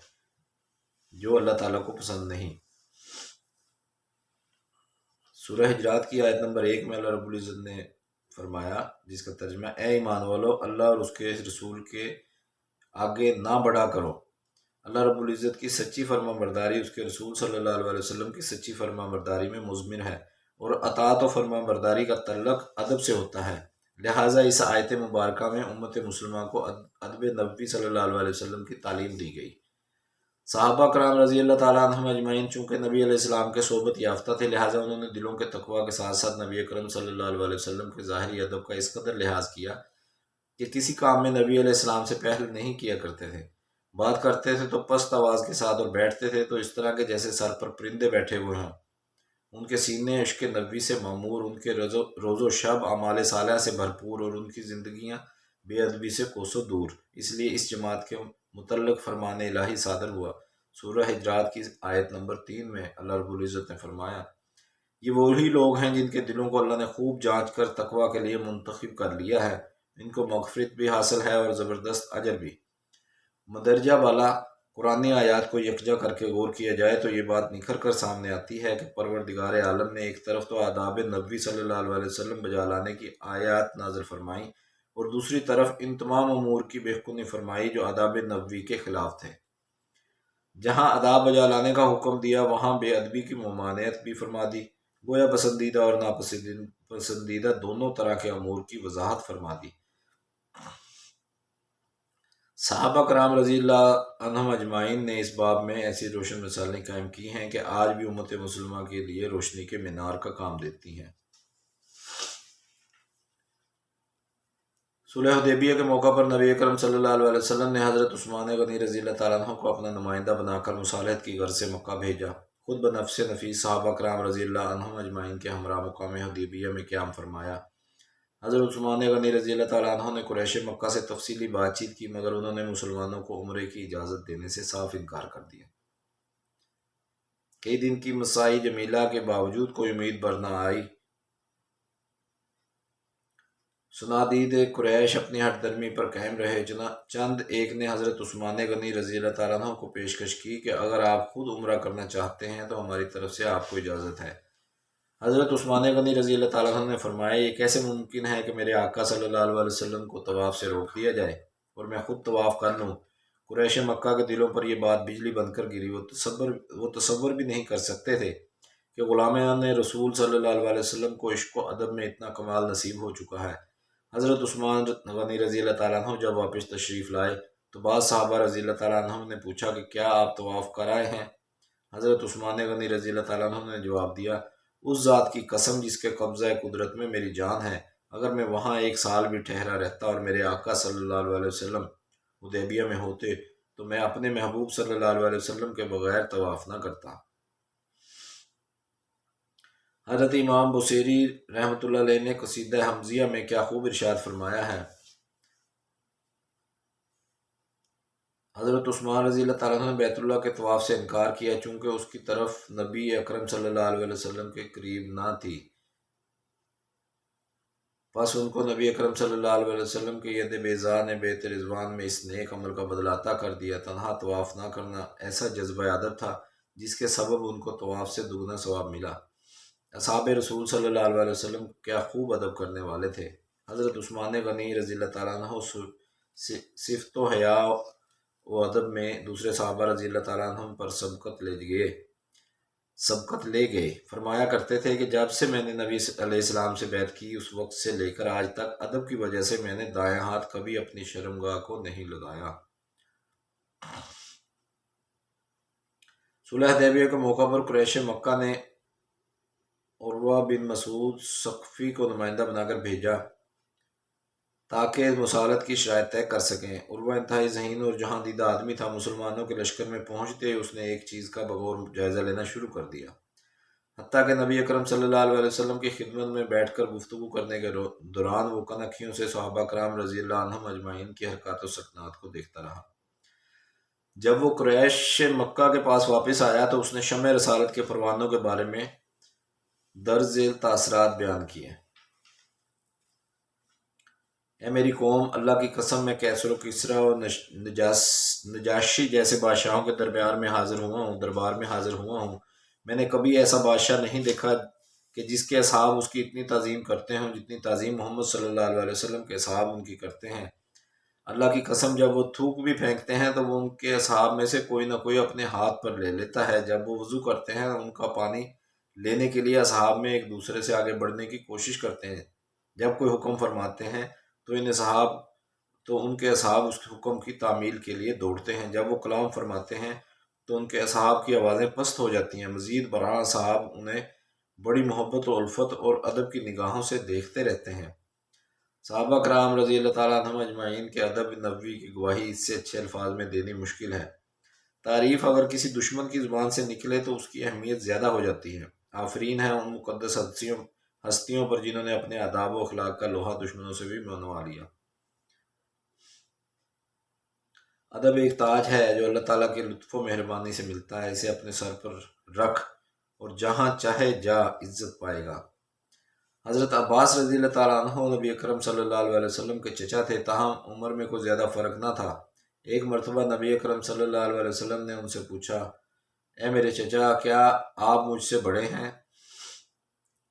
جو اللہ تعالیٰ کو پسند نہیں۔ سورہ حجرات کی آیت نمبر 1 میں اللہ رب العزت نے فرمایا، جس کا ترجمہ اے ایمان والو، اللہ اور اس کے رسول کے آگے نہ بڑھا کرو۔ اللہ رب العزت کی سچی فرما برداری اس کے رسول صلی اللہ علیہ وسلم کی سچی فرما برداری میں مضمر ہے، اور اطاعت و فرما برداری کا تعلق ادب سے ہوتا ہے۔ لہٰذا اس آیت مبارکہ میں امت مسلمہ کو ادب نبوی صلی اللہ علیہ وسلم کی تعلیم دی گئی۔ صحابہ کرام رضی اللہ تعالیٰ عنہم اجمعین چونکہ نبی علیہ السلام کے صحبت یافتہ تھے، لہٰذا انہوں نے دلوں کے تقویٰ کے ساتھ ساتھ نبی اکرم صلی اللہ علیہ وسلم کے ظاہری ادب کا اس قدر لحاظ کیا کہ کسی کام میں نبی علیہ السلام سے پہل نہیں کیا کرتے تھے۔ بات کرتے تھے تو پست آواز کے ساتھ، اور بیٹھتے تھے تو اس طرح کے جیسے سر پر پرندے بیٹھے ہوئے ہوں۔ ان کے سینے عشق نبوی سے معمور، ان کے روز و شب اعمال صالحہ سے بھرپور، اور ان کی زندگیاں بے ادبی سے کوسوں دور۔ اس لیے اس جماعت کے متعلق فرمان الہی صادر ہوا۔ سورہ حجرات کی آیت نمبر 3 میں اللہ رب العزت نے فرمایا، یہ وہی لوگ ہیں جن کے دلوں کو اللہ نے خوب جانچ کر تقویٰ کے لیے منتخب کر لیا ہے، ان کو مغفرت بھی حاصل ہے اور زبردست اجر بھی۔ مدرجہ بالا قرآنی آیات کو یکجا کر کے غور کیا جائے تو یہ بات نکھر کر سامنے آتی ہے کہ پروردگار عالم نے ایک طرف تو آداب نبوی صلی اللہ علیہ وسلم بجا لانے کی آیات نازل فرمائیں، اور دوسری طرف ان تمام امور کی بےخونی فرمائی جو آداب نبوی کے خلاف تھے۔ جہاں آداب بجا لانے کا حکم دیا، وہاں بے ادبی کی ممانعت بھی فرما دی، گویا پسندیدہ اور ناپسندیدہ دونوں طرح کے امور کی وضاحت فرما دی۔ صحابہ کرام رضی اللہ عنہم اجمعین نے اس باب میں ایسی روشن مثالیں قائم کی ہیں کہ آج بھی امت مسلمہ کے لیے روشنی کے مینار کا کام دیتی ہیں۔ صلح حدیبیہ کے موقع پر نبی اکرم صلی اللہ علیہ وسلم نے حضرت عثمان غنی رضی اللہ تعالیٰ عنہ کو اپنا نمائندہ بنا کر مصالحت کی غرض سے مکہ بھیجا۔ خود بنفس نفیس صحابہ کرام رضی اللہ عنہم اجمعین کے ہمراہ مقام حدیبیہ میں قیام فرمایا۔ حضرت عثمان غنی رضی اللہ تعالیٰ عنہ نے قریش مکہ سے تفصیلی بات چیت کی، مگر انہوں نے مسلمانوں کو عمرے کی اجازت دینے سے صاف انکار کر دیا۔ کئی دن کی مساعی جمیلہ کے باوجود کوئی امید بر نہ آئی۔ صنادید قریش اپنی ہٹ درمی پر قائم رہے۔ چند ایک نے حضرت عثمان غنی رضی اللہ تعالیٰ عنہ کو پیشکش کی کہ اگر آپ خود عمرہ کرنا چاہتے ہیں تو ہماری طرف سے آپ کو اجازت ہے۔ حضرت عثمان غنی رضی اللہ تعالیٰ عنہ نے فرمایا، یہ کیسے ممکن ہے کہ میرے آقا صلی اللہ علیہ وسلم کو طواف سے روک دیا جائے اور میں خود طواف کر لوں؟ قریش مکہ کے دلوں پر یہ بات بجلی بن کر گری۔ وہ تصور بھی نہیں کر سکتے تھے کہ غلامان رسول صلی اللہ علیہ وسلم کو عشق و ادب میں اتنا کمال نصیب ہو چکا ہے۔ حضرت عثمان غنی رضی اللہ تعالیٰ عنہ جب واپس تشریف لائے تو بعض صحابہ رضی اللہ تعالیٰ عنہ نے پوچھا کہ کیا آپ طواف کر آئے ہیں؟ حضرت عثمان غنی رضی اللہ تعالیٰ عنہ نے جواب دیا، اس ذات کی قسم جس کے قبضہ قدرت میں میری جان ہے، اگر میں وہاں 1 سال بھی ٹھہرا رہتا اور میرے آقا صلی اللہ علیہ وسلم حدیبیہ میں ہوتے تو میں اپنے محبوب صلی اللہ علیہ وسلم کے بغیر طواف نہ کرتا۔ حضرت امام بصیری رحمۃ اللہ علیہ نے قصیدہ حمزیہ میں کیا خوب ارشاد فرمایا ہے۔ حضرت عثمان رضی اللہ تعالیٰ عنہ نے بیت اللہ کے طواف سے انکار کیا، چونکہ اس کی طرف نبی اکرم صلی اللہ علیہ وسلم کے قریب نہ تھی۔ بس ان کو نبی اکرم صلی اللہ علیہ وسلم کی ید بیضا نے بیت رضوان میں اس نیک عمل کا بدلہ عطا کر دیا۔ تنہا طواف نہ کرنا ایسا جذبہ ادب تھا جس کے سبب ان کو طواف سے دگنا ثواب ملا۔ اصحاب رسول صلی اللہ علیہ وسلم کیا خوب ادب کرنے والے تھے۔ حضرت عثمان غنی رضی اللہ تعالیٰ عنہ صفت و حیا و ادب میں دوسرے صحابہ رضی اللہ تعالیٰ عنہ پر سبقت لے گئے۔ فرمایا کرتے تھے کہ جب سے میں نے نبی علیہ السلام سے بیعت کی اس وقت سے لے کر آج تک ادب کی وجہ سے میں نے دائیں ہاتھ کبھی اپنی شرمگاہ کو نہیں لگایا۔ صلح حدیبیہ کے موقع پر قریش مکہ نے عروہ بن مسعود ثقفی کو نمائندہ بنا کر بھیجا تاکہ مصالحت کی شرائط طے کر سکیں۔ عروہ انتہائی ذہین اور جہاں دیدہ آدمی تھا۔ مسلمانوں کے لشکر میں پہنچتے اس نے ایک چیز کا بغور جائزہ لینا شروع کر دیا، حتیٰ کہ نبی اکرم صلی اللہ علیہ وسلم کی خدمت میں بیٹھ کر گفتگو کرنے کے دوران وہ کن اکھیوں سے صحابہ کرام رضی اللہ عنہم اجمعین کی حرکات و سکنات کو دیکھتا رہا۔ جب وہ قریش مکہ کے پاس واپس آیا تو اس نے شمع رسالت کے پروانوں کے بارے میں درج ذیل تاثرات بیان کیے۔ اے میری قوم، اللہ کی قسم میں کیسر و کسریٰ اور نجاشی جیسے بادشاہوں کے دربار میں حاضر ہوا ہوں۔ میں نے کبھی ایسا بادشاہ نہیں دیکھا کہ جس کے اصحاب اس کی اتنی تعظیم کرتے ہوں جتنی تعظیم محمد صلی اللہ علیہ وسلم کے اصحاب ان کی کرتے ہیں۔ اللہ کی قسم، جب وہ تھوک بھی پھینکتے ہیں تو وہ ان کے اصحاب میں سے کوئی نہ کوئی اپنے ہاتھ پر لے لیتا ہے۔ جب وہ وضو کرتے ہیں ان کا پانی لینے کے لیے اصحاب میں ایک دوسرے سے آگے بڑھنے کی کوشش کرتے ہیں۔ جب کوئی حکم فرماتے ہیں تو ان کے اصحاب اس حکم کی تعمیل کے لیے دوڑتے ہیں۔ جب وہ کلام فرماتے ہیں تو ان کے اصحاب کی آوازیں پست ہو جاتی ہیں۔ مزید برآں اصحاب انہیں بڑی محبت و الفت اور ادب کی نگاہوں سے دیکھتے رہتے ہیں۔ صحابہ کرام رضی اللہ تعالیٰ عنہم اجمعین کے ادب نبوی کی گواہی اس سے اچھے الفاظ میں دینی مشکل ہے۔ تعریف اگر کسی دشمن کی زبان سے نکلے تو اس کی اہمیت زیادہ ہو جاتی ہے۔ آفرین ہے ان مقدس ہستیوں پر جنہوں نے اپنے آداب و اخلاق کا لوہا دشمنوں سے بھی منوا لیا۔ ادب ایک تاج ہے جو اللہ تعالیٰ کے لطف و مہربانی سے ملتا ہے۔ اسے اپنے سر پر رکھ اور جہاں چاہے جا عزت پائے گا۔ حضرت عباس رضی اللہ تعالیٰ عنہ نبی اکرم صلی اللہ علیہ وسلم کے چچا تھے، تاہم عمر میں کوئی زیادہ فرق نہ تھا۔ ایک مرتبہ نبی اکرم صلی اللہ علیہ وسلم نے ان سے پوچھا، اے میرے چچا، کیا آپ مجھ سے بڑے ہیں؟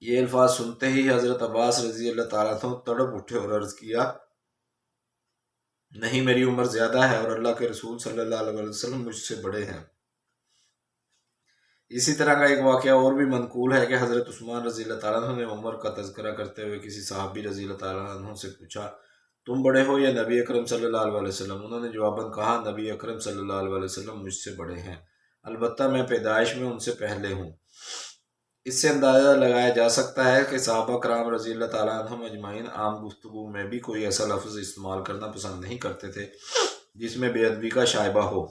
یہ الفاظ سنتے ہی حضرت عباس رضی اللہ تعالیٰ عنہ تڑپ اٹھے اور عرض کیا، نہیں، میری عمر زیادہ ہے اور اللہ کے رسول صلی اللہ علیہ وسلم مجھ سے بڑے ہیں۔ اسی طرح کا ایک واقعہ اور بھی منقول ہے کہ حضرت عثمان رضی اللہ تعالیٰ عنہ نے عمر کا تذکرہ کرتے ہوئے کسی صحابی رضی اللہ تعالیٰ عنہ سے پوچھا، تم بڑے ہو یا نبی اکرم صلی اللہ علیہ وسلم؟ انہوں نے جواباً کہا، نبی اکرم صلی اللہ علیہ وسلم مجھ سے بڑے ہیں، البتہ میں پیدائش میں ان سے پہلے ہوں۔ اس سے اندازہ لگایا جا سکتا ہے کہ صحابہ کرام رضی اللہ تعالیٰ عنہم اجمعین عام گفتگو میں بھی کوئی ایسا لفظ استعمال کرنا پسند نہیں کرتے تھے جس میں بے ادبی کا شائبہ ہو۔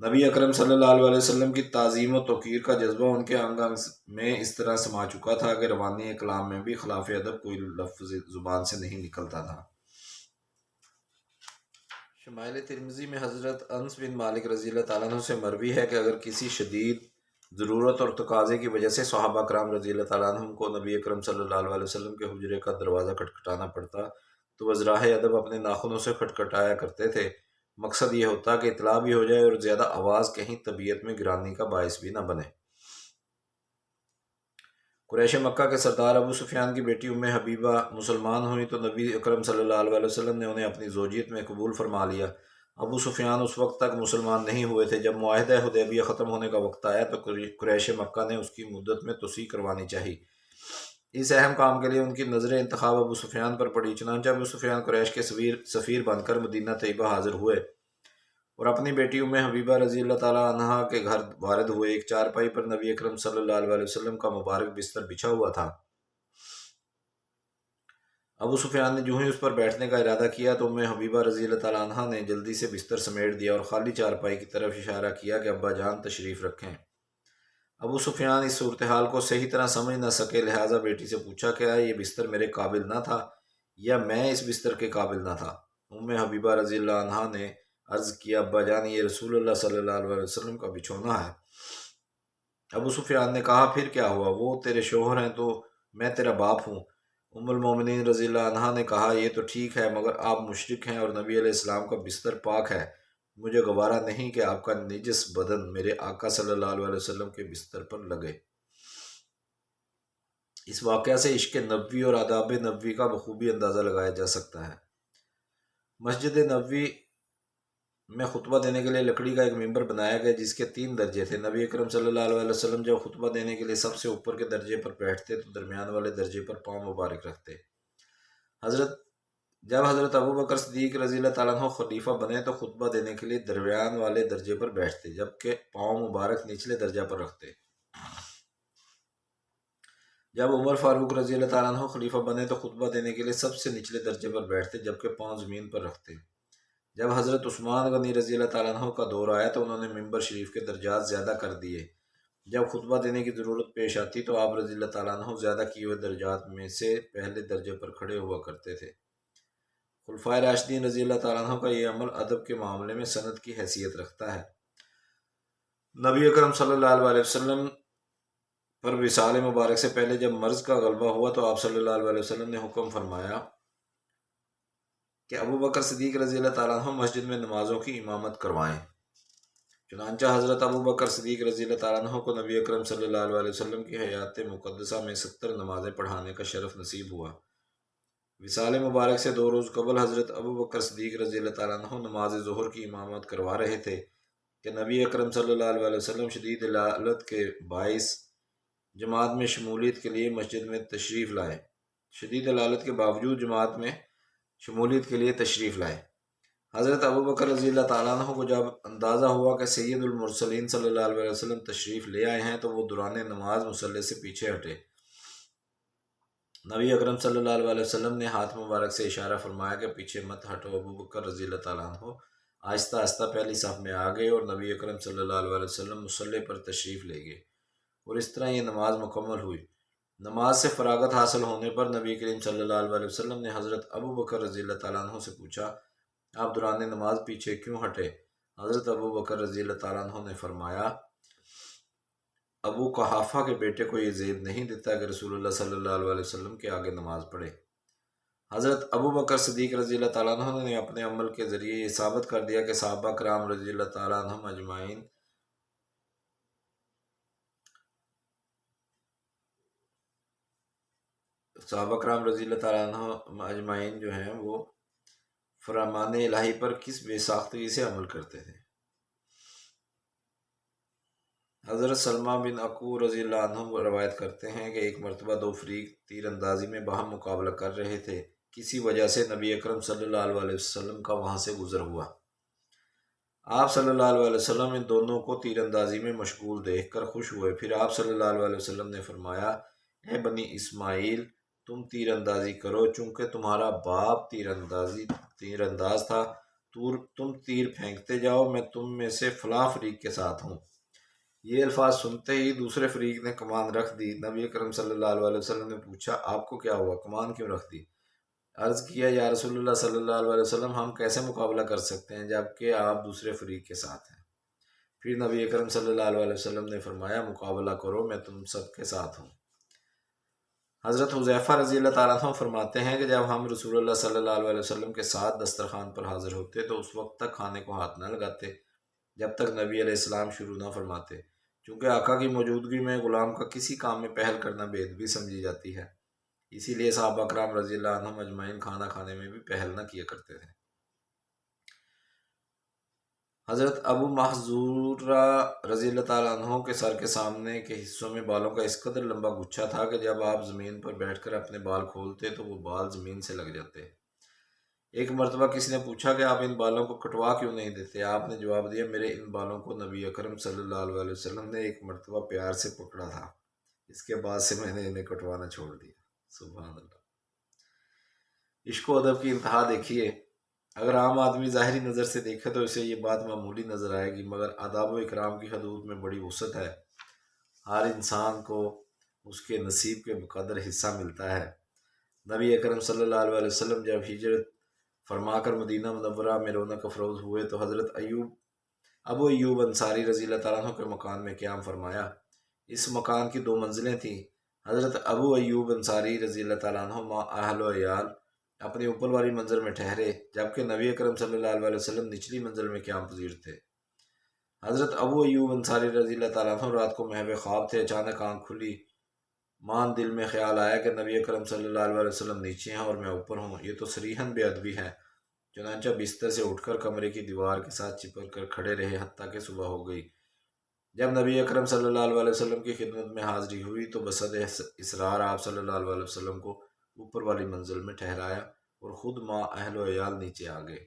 نبی اکرم صلی اللہ علیہ وسلم کی تعظیم و توقیر کا جذبہ ان کے انگ انگ میں اس طرح سما چکا تھا کہ روانی کلام میں بھی خلاف ادب کوئی لفظ زبان سے نہیں نکلتا تھا۔ شمائل ترمذی میں حضرت انس بن مالک رضی اللہ تعالیٰ عنہ سے مروی ہے کہ اگر کسی شدید ضرورت اور تقاضے کی وجہ سے صحابہ کرام رضی اللہ تعالیٰ عنہ کو نبی اکرم صلی اللہ علیہ وسلم کے حجرے کا دروازہ کھٹکھٹانا پڑتا تو وہ ذراہ ادب اپنے ناخنوں سے کھٹکھٹایا کرتے تھے۔ مقصد یہ ہوتا کہ اطلاع بھی ہو جائے اور زیادہ آواز کہیں طبیعت میں گرانی کا باعث بھی نہ بنے۔ قریش مکہ کے سردار ابو سفیان کی بیٹی ام حبیبہ مسلمان ہوئی تو نبی اکرم صلی اللہ علیہ وسلم نے انہیں اپنی زوجیت میں قبول فرما لیا۔ ابو سفیان اس وقت تک مسلمان نہیں ہوئے تھے۔ جب معاہدہ حدیبیہ ختم ہونے کا وقت آیا تو قریش مکہ نے اس کی مدت میں توسیع کروانی چاہی۔ اس اہم کام کے لیے ان کی نظر انتخاب ابو سفیان پر پڑی، چنانچہ ابو سفیان قریش کے سفیر بن کر مدینہ طیبہ حاضر ہوئے اور اپنی بیٹی ام حبیبہ رضی اللہ تعالیٰ عنہا کے گھر وارد ہوئے۔ ایک چارپائی پر نبی اکرم صلی اللہ علیہ وسلم کا مبارک بستر بچھا ہوا تھا۔ ابو سفیان نے جو ہی اس پر بیٹھنے کا ارادہ کیا تو ام حبیبہ رضی اللہ تعالیٰ عنہا نے جلدی سے بستر سمیٹ دیا اور خالی چارپائی کی طرف اشارہ کیا کہ ابا جان تشریف رکھیں۔ ابو سفیان اس صورتحال کو صحیح طرح سمجھ نہ سکے، لہٰذا بیٹی سے پوچھا کہ یہ بستر میرے قابل نہ تھا یا میں اس بستر کے قابل نہ تھا؟ ام حبیبہ رضی اللہ عنہا نے عرض کیا، ابا جان، یہ رسول اللہ صلی اللہ علیہ وسلم کا بچھونا ہے۔ ابو سفیان نے کہا، پھر کیا ہوا؟ وہ تیرے شوہر ہیں تو میں تیرا باپ ہوں، المومنین رضی اللہ عنہا نے کہا یہ تو ٹھیک ہے مگر آپ مشرک ہیں اور نبی علیہ السلام کا بستر پاک ہے، مجھے گوارا نہیں کہ آپ کا نجس بدن میرے آقا صلی اللہ علیہ وسلم کے بستر پر لگے۔ اس واقعہ سے عشق نبوی اور آداب نبوی کا بخوبی اندازہ لگایا جا سکتا ہے۔ مسجد نبوی میں خطبہ دینے کے لیے لکڑی کا ایک ممبر بنایا گیا جس کے 3 درجے تھے۔ نبی اکرم صلی اللہ علیہ وسلم جب خطبہ دینے کے لیے سب سے اوپر کے درجے پر بیٹھتے تو درمیان والے درجے پر پاؤں مبارک رکھتے۔ جب حضرت ابوبکر صدیق رضی اللہ تعالیٰ عنہ خلیفہ بنے تو خطبہ دینے کے لیے درمیان والے درجے پر بیٹھتے جبکہ پاؤں مبارک نچلے درجہ پر رکھتے۔ جب عمر فاروق رضی اللہ تعالیٰ عنہ خلیفہ بنے تو خطبہ دینے کے لیے سب سے نچلے درجے پر بیٹھتے جبکہ پاؤں زمین پر رکھتے۔ جب حضرت عثمان غنی رضی اللہ تعالیٰ عنہ کا دور آیا تو انہوں نے ممبر شریف کے درجات زیادہ کر دیے۔ جب خطبہ دینے کی ضرورت پیش آتی تو آپ رضی اللہ تعالیٰ عنہ زیادہ کیے ہوئے درجات میں سے پہلے درجے پر کھڑے ہوا کرتے تھے۔ خلفائے راشدین رضی اللہ تعالیٰ عنہ کا یہ عمل ادب کے معاملے میں سند کی حیثیت رکھتا ہے۔ نبی اکرم صلی اللہ علیہ وسلم پر وصال مبارک سے پہلے جب مرض کا غلبہ ہوا تو آپ صلی اللہ علیہ وسلم نے حکم فرمایا کہ ابوبکر صدیق رضی اللہ تعالیٰ عنہ مسجد میں نمازوں کی امامت کروائیں۔ چنانچہ حضرت ابوبکر صدیق رضی اللہ تعالیٰ عنہ کو نبی اکرم صلی اللہ علیہ وسلم کی حیات مقدسہ میں 70 نمازیں پڑھانے کا شرف نصیب ہوا۔ وصال مبارک سے 2 روز قبل حضرت ابوبکر صدیق رضی اللہ تعالیٰ عنہ نماز ظہر کی امامت کروا رہے تھے کہ نبی اکرم صلی اللہ علیہ وسلم شدید علالت کے باعث جماعت میں شمولیت کے لیے مسجد میں تشریف لائے۔ شدید علالت کے باوجود جماعت میں شمولیت کے لیے تشریف لائے۔ حضرت ابوبکر رضی اللہ تعالیٰ عنہ کو جب اندازہ ہوا کہ سید المرسلین صلی اللہ علیہ وسلم تشریف لے آئے ہیں تو وہ دوران نماز مصلی سے پیچھے ہٹے۔ نبی اکرم صلی اللہ علیہ وسلم نے ہاتھ مبارک سے اشارہ فرمایا کہ پیچھے مت ہٹو۔ ابوبکر رضی اللہ تعالیٰ عنہ آہستہ آہستہ پہلی صف میں آ گئے اور نبی اکرم صلی اللہ علیہ وسلم مصلی پر تشریف لے گئے اور اس طرح یہ نماز مکمل ہوئی۔ نماز سے فراغت حاصل ہونے پر نبی کریم صلی اللہ علیہ وسلم نے حضرت ابوبکر رضی اللہ تعالیٰ عنہ سے پوچھا آپ دوران نماز پیچھے کیوں ہٹے؟ حضرت ابوبکر رضی اللہ تعالیٰ عنہ نے فرمایا ابو قحافہ کے بیٹے کو یہ زیب نہیں دیتا کہ رسول اللہ صلی اللہ علیہ وسلم کے آگے نماز پڑھے۔ حضرت ابوبکر صدیق رضی اللہ تعالیٰ عنہ نے اپنے عمل کے ذریعے یہ ثابت کر دیا کہ صحابہ کرام رضی اللہ تعالیٰ عنہم اجمعین جو ہیں وہ فرمان الہی پر کس بے ساختگی سے عمل کرتے تھے۔ حضرت سلمہ بن عقو رضی اللہ عنہ روایت کرتے ہیں کہ ایک مرتبہ 2 فریق تیر اندازی میں باہم مقابلہ کر رہے تھے۔ کسی وجہ سے نبی اکرم صلی اللہ علیہ وسلم کا وہاں سے گزر ہوا۔ آپ صلی اللہ علیہ وسلم ان دونوں کو تیر اندازی میں مشغول دیکھ کر خوش ہوئے۔ پھر آپ صلی اللہ علیہ وسلم نے فرمایا اے بنی اسماعیل تم تیر اندازی کرو چونکہ تمہارا باپ تیر انداز تھا، تم تیر پھینکتے جاؤ، میں تم میں سے فلاں فریق کے ساتھ ہوں۔ یہ الفاظ سنتے ہی دوسرے فریق نے کمان رکھ دی۔ نبی اکرم صلی اللہ علیہ وسلم نے پوچھا آپ کو کیا ہوا، کمان کیوں رکھ دی؟ عرض کیا یا رسول اللہ صلی اللہ علیہ وسلم ہم کیسے مقابلہ کر سکتے ہیں جبکہ آپ دوسرے فریق کے ساتھ ہیں؟ پھر نبی اکرم صلی اللہ علیہ وسلم نے فرمایا مقابلہ کرو، میں تم سب کے ساتھ ہوں۔ حضرت حذیفہ رضی اللہ تعالیٰ عنہ فرماتے ہیں کہ جب ہم رسول اللہ صلی اللہ علیہ وسلم کے ساتھ دسترخوان پر حاضر ہوتے تو اس وقت تک کھانے کو ہاتھ نہ لگاتے جب تک نبی علیہ السلام شروع نہ فرماتے، چونکہ آقا کی موجودگی میں غلام کا کسی کام میں پہل کرنا بے ادبی سمجھی جاتی ہے، اسی لیے صحابہ کرام رضی اللہ عنہم اجمعین کھانا کھانے میں بھی پہل نہ کیا کرتے تھے۔ حضرت ابو محذورہ رضی اللہ تعالیٰ عنہ کے سر کے سامنے کے حصوں میں بالوں کا اس قدر لمبا گچھا تھا کہ جب آپ زمین پر بیٹھ کر اپنے بال کھولتے تو وہ بال زمین سے لگ جاتے۔ ایک مرتبہ کسی نے پوچھا کہ آپ ان بالوں کو کٹوا کیوں نہیں دیتے؟ آپ نے جواب دیا میرے ان بالوں کو نبی اکرم صلی اللہ علیہ وسلم نے ایک مرتبہ پیار سے پکڑا تھا، اس کے بعد سے میں نے انہیں کٹوانا چھوڑ دیا۔ سبحان اللہ۔ عشق و ادب کی انتہا دیکھیے۔ اگر عام آدمی ظاہری نظر سے دیکھے تو اسے یہ بات معمولی نظر آئے گی، مگر آداب و اکرام کی حدود میں بڑی وسعت ہے۔ ہر انسان کو اس کے نصیب کے بقدر حصہ ملتا ہے۔ نبی اکرم صلی اللہ علیہ وسلم جب ہجرت فرما کر مدینہ منورہ میں رونق افروز ہوئے تو حضرت ابو ایوب انصاری رضی اللہ تعالیٰ عنہ کے مکان میں قیام فرمایا۔ اس مکان کی 2 منزلیں تھیں۔ حضرت ابو ایوب انصاری رضی اللہ تعالیٰ عنہ ما اہل و عیال اپنی اوپر والی منزل میں ٹھہرے، جبکہ نبی اکرم صلی اللہ علیہ وسلم نچلی منزل میں قیام پذیر تھے۔ حضرت ابو ایوب انصاری رضی اللہ تعالیٰ عنہ رات کو محو خواب تھے، اچانک آنکھ کھلی، مان دل میں خیال آیا کہ نبی اکرم صلی اللہ علیہ وسلم نیچے ہیں اور میں اوپر ہوں، یہ تو صریحاً بے ادبی ہے۔ چنانچہ بستر سے اٹھ کر کمرے کی دیوار کے ساتھ چپک کر کھڑے رہے حتیٰ کہ صبح ہو گئی۔ جب نبی اکرم صلی اللہ علیہ وسلم کی خدمت میں حاضری ہوئی تو بصد اصرار آپ صلی اللہ علیہ وسلم کو اوپر والی منزل میں ٹھہرایا اور خود ماں اہل و عیال نیچے آ گئے۔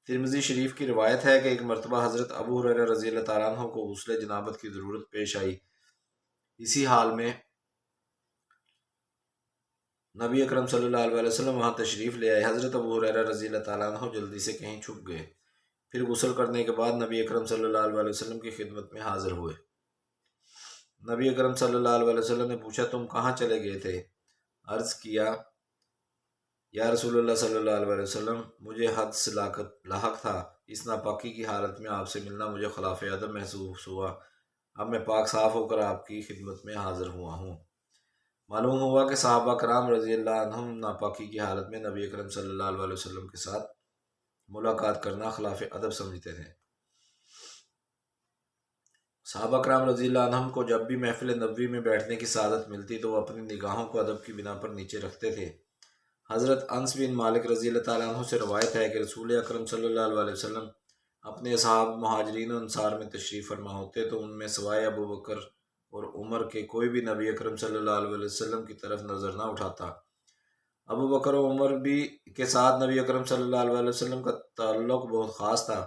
ترمذی شریف کی روایت ہے کہ ایک مرتبہ حضرت ابو ہریرہ رضی اللہ تعالیٰ عنہ کو غسل جنابت کی ضرورت پیش آئی۔ اسی حال میں نبی اکرم صلی اللہ علیہ وسلم وہاں تشریف لے آئے۔ حضرت ابو ہریرہ رضی اللہ تعالیٰ عنہ جلدی سے کہیں چھپ گئے، پھر غسل کرنے کے بعد نبی اکرم صلی اللہ علیہ وسلم کی خدمت میں حاضر ہوئے۔ نبی اکرم صلی اللہ علیہ وسلم نے پوچھا، تم کہاں چلے گئے تھے؟ عرض کیا، یا رسول اللہ صلی اللہ علیہ وسلم، مجھے حد سے لاحق تھا، اس ناپاکی کی حالت میں آپ سے ملنا مجھے خلاف ادب محسوس ہوا، اب میں پاک صاف ہو کر آپ کی خدمت میں حاضر ہوا ہوں۔ معلوم ہوا کہ صحابہ کرام رضی اللہ عنہم ناپاکی کی حالت میں نبی اکرم صلی اللہ علیہ وسلم کے ساتھ ملاقات کرنا خلاف ادب سمجھتے تھے۔ صحابہ کرام رضی اللہ عنہم کو جب بھی محفل نبوی میں بیٹھنے کی سعادت ملتی تو وہ اپنی نگاہوں کو ادب کی بنا پر نیچے رکھتے تھے۔ حضرت انس بن مالک رضی اللہ تعالیٰ عنہ سے روایت ہے کہ رسول اکرم صلی اللہ علیہ وسلم اپنے اصحاب مہاجرین و انصار میں تشریف فرما ہوتے تو ان میں سوائے ابو بکر اور عمر کے کوئی بھی نبی اکرم صلی اللہ علیہ وسلم کی طرف نظر نہ اٹھاتا۔ ابو بکر و عمر بھی کے ساتھ نبی اکرم صلی اللہ علیہ وسلم کا تعلق بہت خاص تھا۔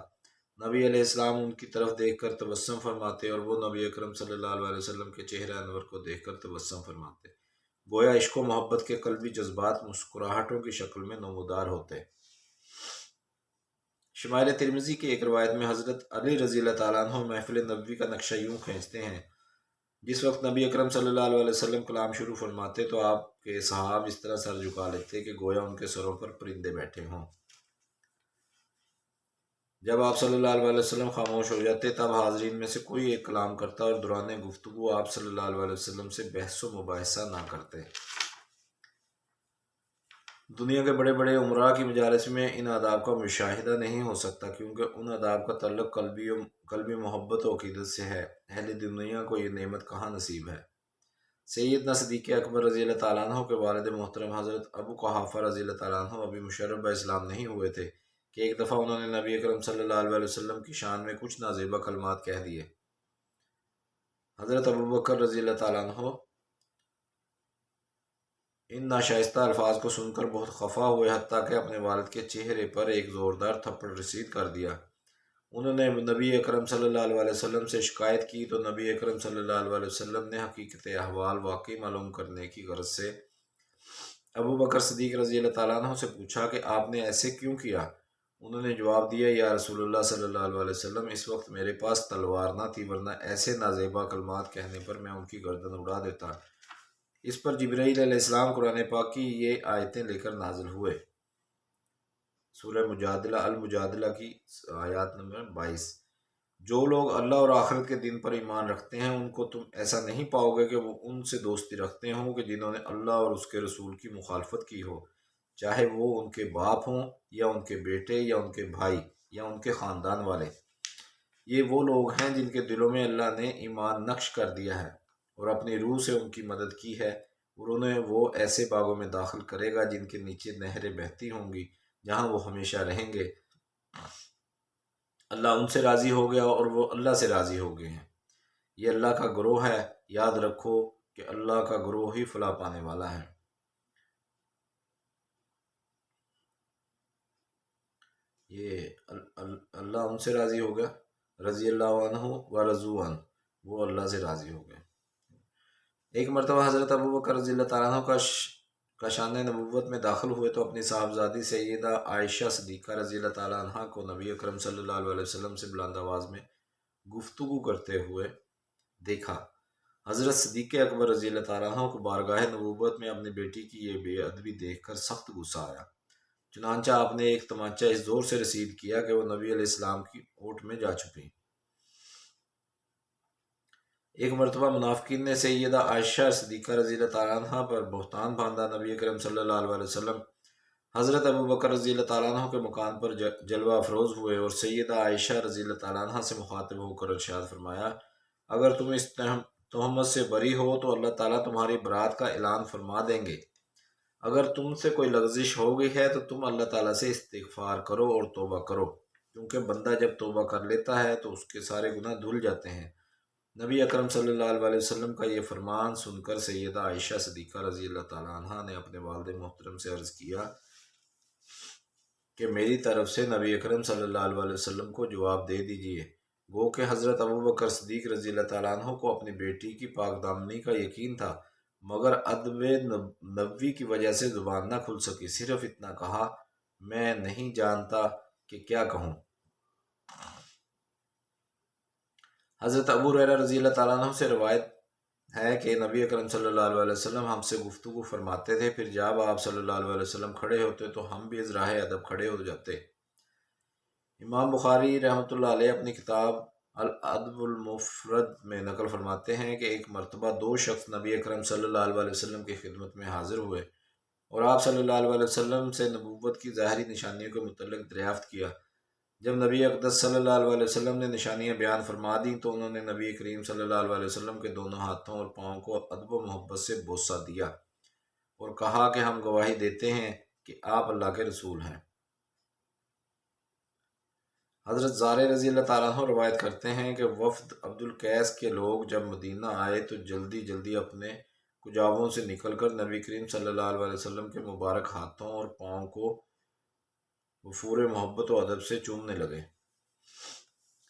نبی علیہ السلام ان کی طرف دیکھ کر تبسم فرماتے اور وہ نبی اکرم صلی اللہ علیہ وسلم کے چہرہ انور کو دیکھ کر تبسم فرماتے، گویا عشق و محبت کے قلبی جذبات مسکراہٹوں کی شکل میں نمودار ہوتے۔ شمائل ترمذی کی ایک روایت میں حضرت علی رضی اللہ تعالیٰ عنہ محفل نبوی کا نقشہ یوں کھینچتے ہیں، جس وقت نبی اکرم صلی اللہ علیہ وسلم کلام شروع فرماتے تو آپ کے صحاب اس طرح سر جھکا لیتے کہ گویا ان کے سروں پر پرندے بیٹھے ہوں۔ جب آپ صلی اللہ علیہ وسلم خاموش ہو جاتے تب حاضرین میں سے کوئی ایک کلام کرتا اور دوران گفتگو آپ صلی اللہ علیہ وسلم سے بحث و مباحثہ نہ کرتے۔ دنیا کے بڑے بڑے عمراء کی مجالس میں ان آداب کا مشاہدہ نہیں ہو سکتا، کیونکہ ان آداب کا تعلق قلبی محبت و عقیدت سے ہے۔ اہل دنیا کو یہ نعمت کہاں نصیب ہے۔ سیدنا صدیق اکبر رضی اللہ تعالیٰ عنہ کے والد محترم حضرت ابو قحافہ رضی اللہ تعالیٰ عنہ ابھی مشرف اسلام نہیں ہوئے تھے کہ ایک دفعہ انہوں نے نبی اکرم صلی اللہ علیہ وسلم کی شان میں کچھ نازیبہ کلمات کہہ دیے۔ حضرت ابو بکر رضی اللہ تعالیٰ عنہ ان ناشائستہ الفاظ کو سن کر بہت خفا ہوئے، حتیٰ کہ اپنے والد کے چہرے پر ایک زوردار تھپڑ رسید کر دیا۔ انہوں نے نبی اکرم صلی اللہ علیہ وسلم سے شکایت کی تو نبی اکرم صلی اللہ علیہ وسلم نے حقیقت احوال واقعی معلوم کرنے کی غرض سے ابو بکر صدیق رضی اللہ تعالیٰ عنہ سے پوچھا کہ آپ نے ایسے کیوں کیا؟ انہوں نے جواب دیا، یا رسول اللہ صلی اللہ علیہ وسلم، اس وقت میرے پاس تلوار نہ تھی، ورنہ ایسے نازیبہ کلمات کہنے پر میں ان کی گردن اڑا دیتا۔ اس پر جبرائیل علیہ السلام قرآن پاک کی یہ آیتیں لے کر نازل ہوئے۔ سورہ المجادلہ کی آیات نمبر 22۔ جو لوگ اللہ اور آخرت کے دن پر ایمان رکھتے ہیں ان کو تم ایسا نہیں پاؤ گے کہ وہ ان سے دوستی رکھتے ہوں کہ جنہوں نے اللہ اور اس کے رسول کی مخالفت کی ہو، چاہے وہ ان کے باپ ہوں یا ان کے بیٹے یا ان کے بھائی یا ان کے خاندان والے۔ یہ وہ لوگ ہیں جن کے دلوں میں اللہ نے ایمان نقش کر دیا ہے اور اپنی روح سے ان کی مدد کی ہے، اور انہیں وہ ایسے باغوں میں داخل کرے گا جن کے نیچے نہریں بہتی ہوں گی، جہاں وہ ہمیشہ رہیں گے۔ اللہ ان سے راضی ہو گیا اور وہ اللہ سے راضی ہو گئے ہیں۔ یہ اللہ کا گروہ ہے، یاد رکھو کہ اللہ کا گروہ ہی فلاح پانے والا ہے۔ یہ اللہ ان سے راضی ہو گیا، رضی اللہ عنہ و رضوا عنہ، وہ اللہ سے راضی ہو گئے۔ ایک مرتبہ حضرت ابو بکر رضی اللہ تعالیٰ عنہ کا شان نبوت میں داخل ہوئے تو اپنی صاحبزادی سیدہ عائشہ صدیقہ رضی اللہ تعالیٰ عنہ کو نبی اکرم صلی اللہ علیہ وسلم سے بلند آواز میں گفتگو کرتے ہوئے دیکھا۔ حضرت صدیق اکبر رضی اللہ تعالیٰ عنہ کو بارگاہ نبوت میں اپنی بیٹی کی یہ بے ادبی دیکھ کر سخت غصہ آیا، چنانچہ آپ نے ایک تمانچہ اس زور سے رسید کیا کہ وہ نبی علیہ السلام کی اوٹ میں جا چکی۔ ایک مرتبہ منافقین نے سیدہ عائشہ صدیقہ رضی اللہ تعالیٰ عنہ پر بہتان باندھا۔ نبی کریم صلی اللہ علیہ وسلم حضرت ابو بکر رضی اللہ تعالیٰ عنہ کے مکان پر جلوہ افروز ہوئے اور سیدہ عائشہ رضی اللہ تعالیٰ عنہ سے مخاطب ہو کر ارشاد فرمایا، اگر تم اس تہمت سے بری ہو تو اللہ تعالیٰ تمہاری برات کا اعلان فرما دیں گے۔ اگر تم سے کوئی لغزش ہو گئی ہے تو تم اللہ تعالیٰ سے استغفار کرو اور توبہ کرو، کیونکہ بندہ جب توبہ کر لیتا ہے تو اس کے سارے گناہ دھل جاتے ہیں۔ نبی اکرم صلی اللہ علیہ وسلم کا یہ فرمان سن کر سیدہ عائشہ صدیقہ رضی اللہ تعالیٰ عنہ نے اپنے والد محترم سے عرض کیا کہ میری طرف سے نبی اکرم صلی اللہ علیہ وسلم کو جواب دے دیجئے۔ گو کہ حضرت ابو بکر صدیق رضی اللہ تعالیٰ عنہ کو اپنی بیٹی کی پاک دامنی کا یقین تھا، مگر ادب نبوی کی وجہ سے زبان نہ کھل سکی، صرف اتنا کہا، میں نہیں جانتا کہ کیا کہوں۔ حضرت ابو ہریرہ رضی اللہ تعالیٰ عنہ سے روایت ہے کہ نبی اکرم صلی اللہ علیہ وسلم ہم سے گفتگو فرماتے تھے، پھر جب آپ صلی اللہ علیہ وسلم کھڑے ہوتے تو ہم بھی از راہ ادب کھڑے ہو جاتے۔ امام بخاری رحمۃ اللہ علیہ اپنی کتاب الادب المفرد میں نقل فرماتے ہیں کہ ایک مرتبہ دو شخص نبی اکرم صلی اللہ علیہ وسلم کی خدمت میں حاضر ہوئے اور آپ صلی اللہ علیہ وسلم سے نبوت کی ظاہری نشانیوں کے متعلق دریافت کیا۔ جب نبی اقدس صلی اللہ علیہ وسلم نے نشانیاں بیان فرما دیں تو انہوں نے نبی کریم صلی اللہ علیہ وسلم کے دونوں ہاتھوں اور پاؤں کو ادب و محبت سے بوسہ دیا اور کہا کہ ہم گواہی دیتے ہیں کہ آپ اللہ کے رسول ہیں۔ حضرت زارے رضی اللہ تعالیٰ عنہ روایت کرتے ہیں کہ وفد عبد القیس کے لوگ جب مدینہ آئے تو جلدی جلدی اپنے کجاووں سے نکل کر نبی کریم صلی اللہ علیہ وسلم کے مبارک ہاتھوں اور پاؤں کو وفور محبت و ادب سے چومنے لگے۔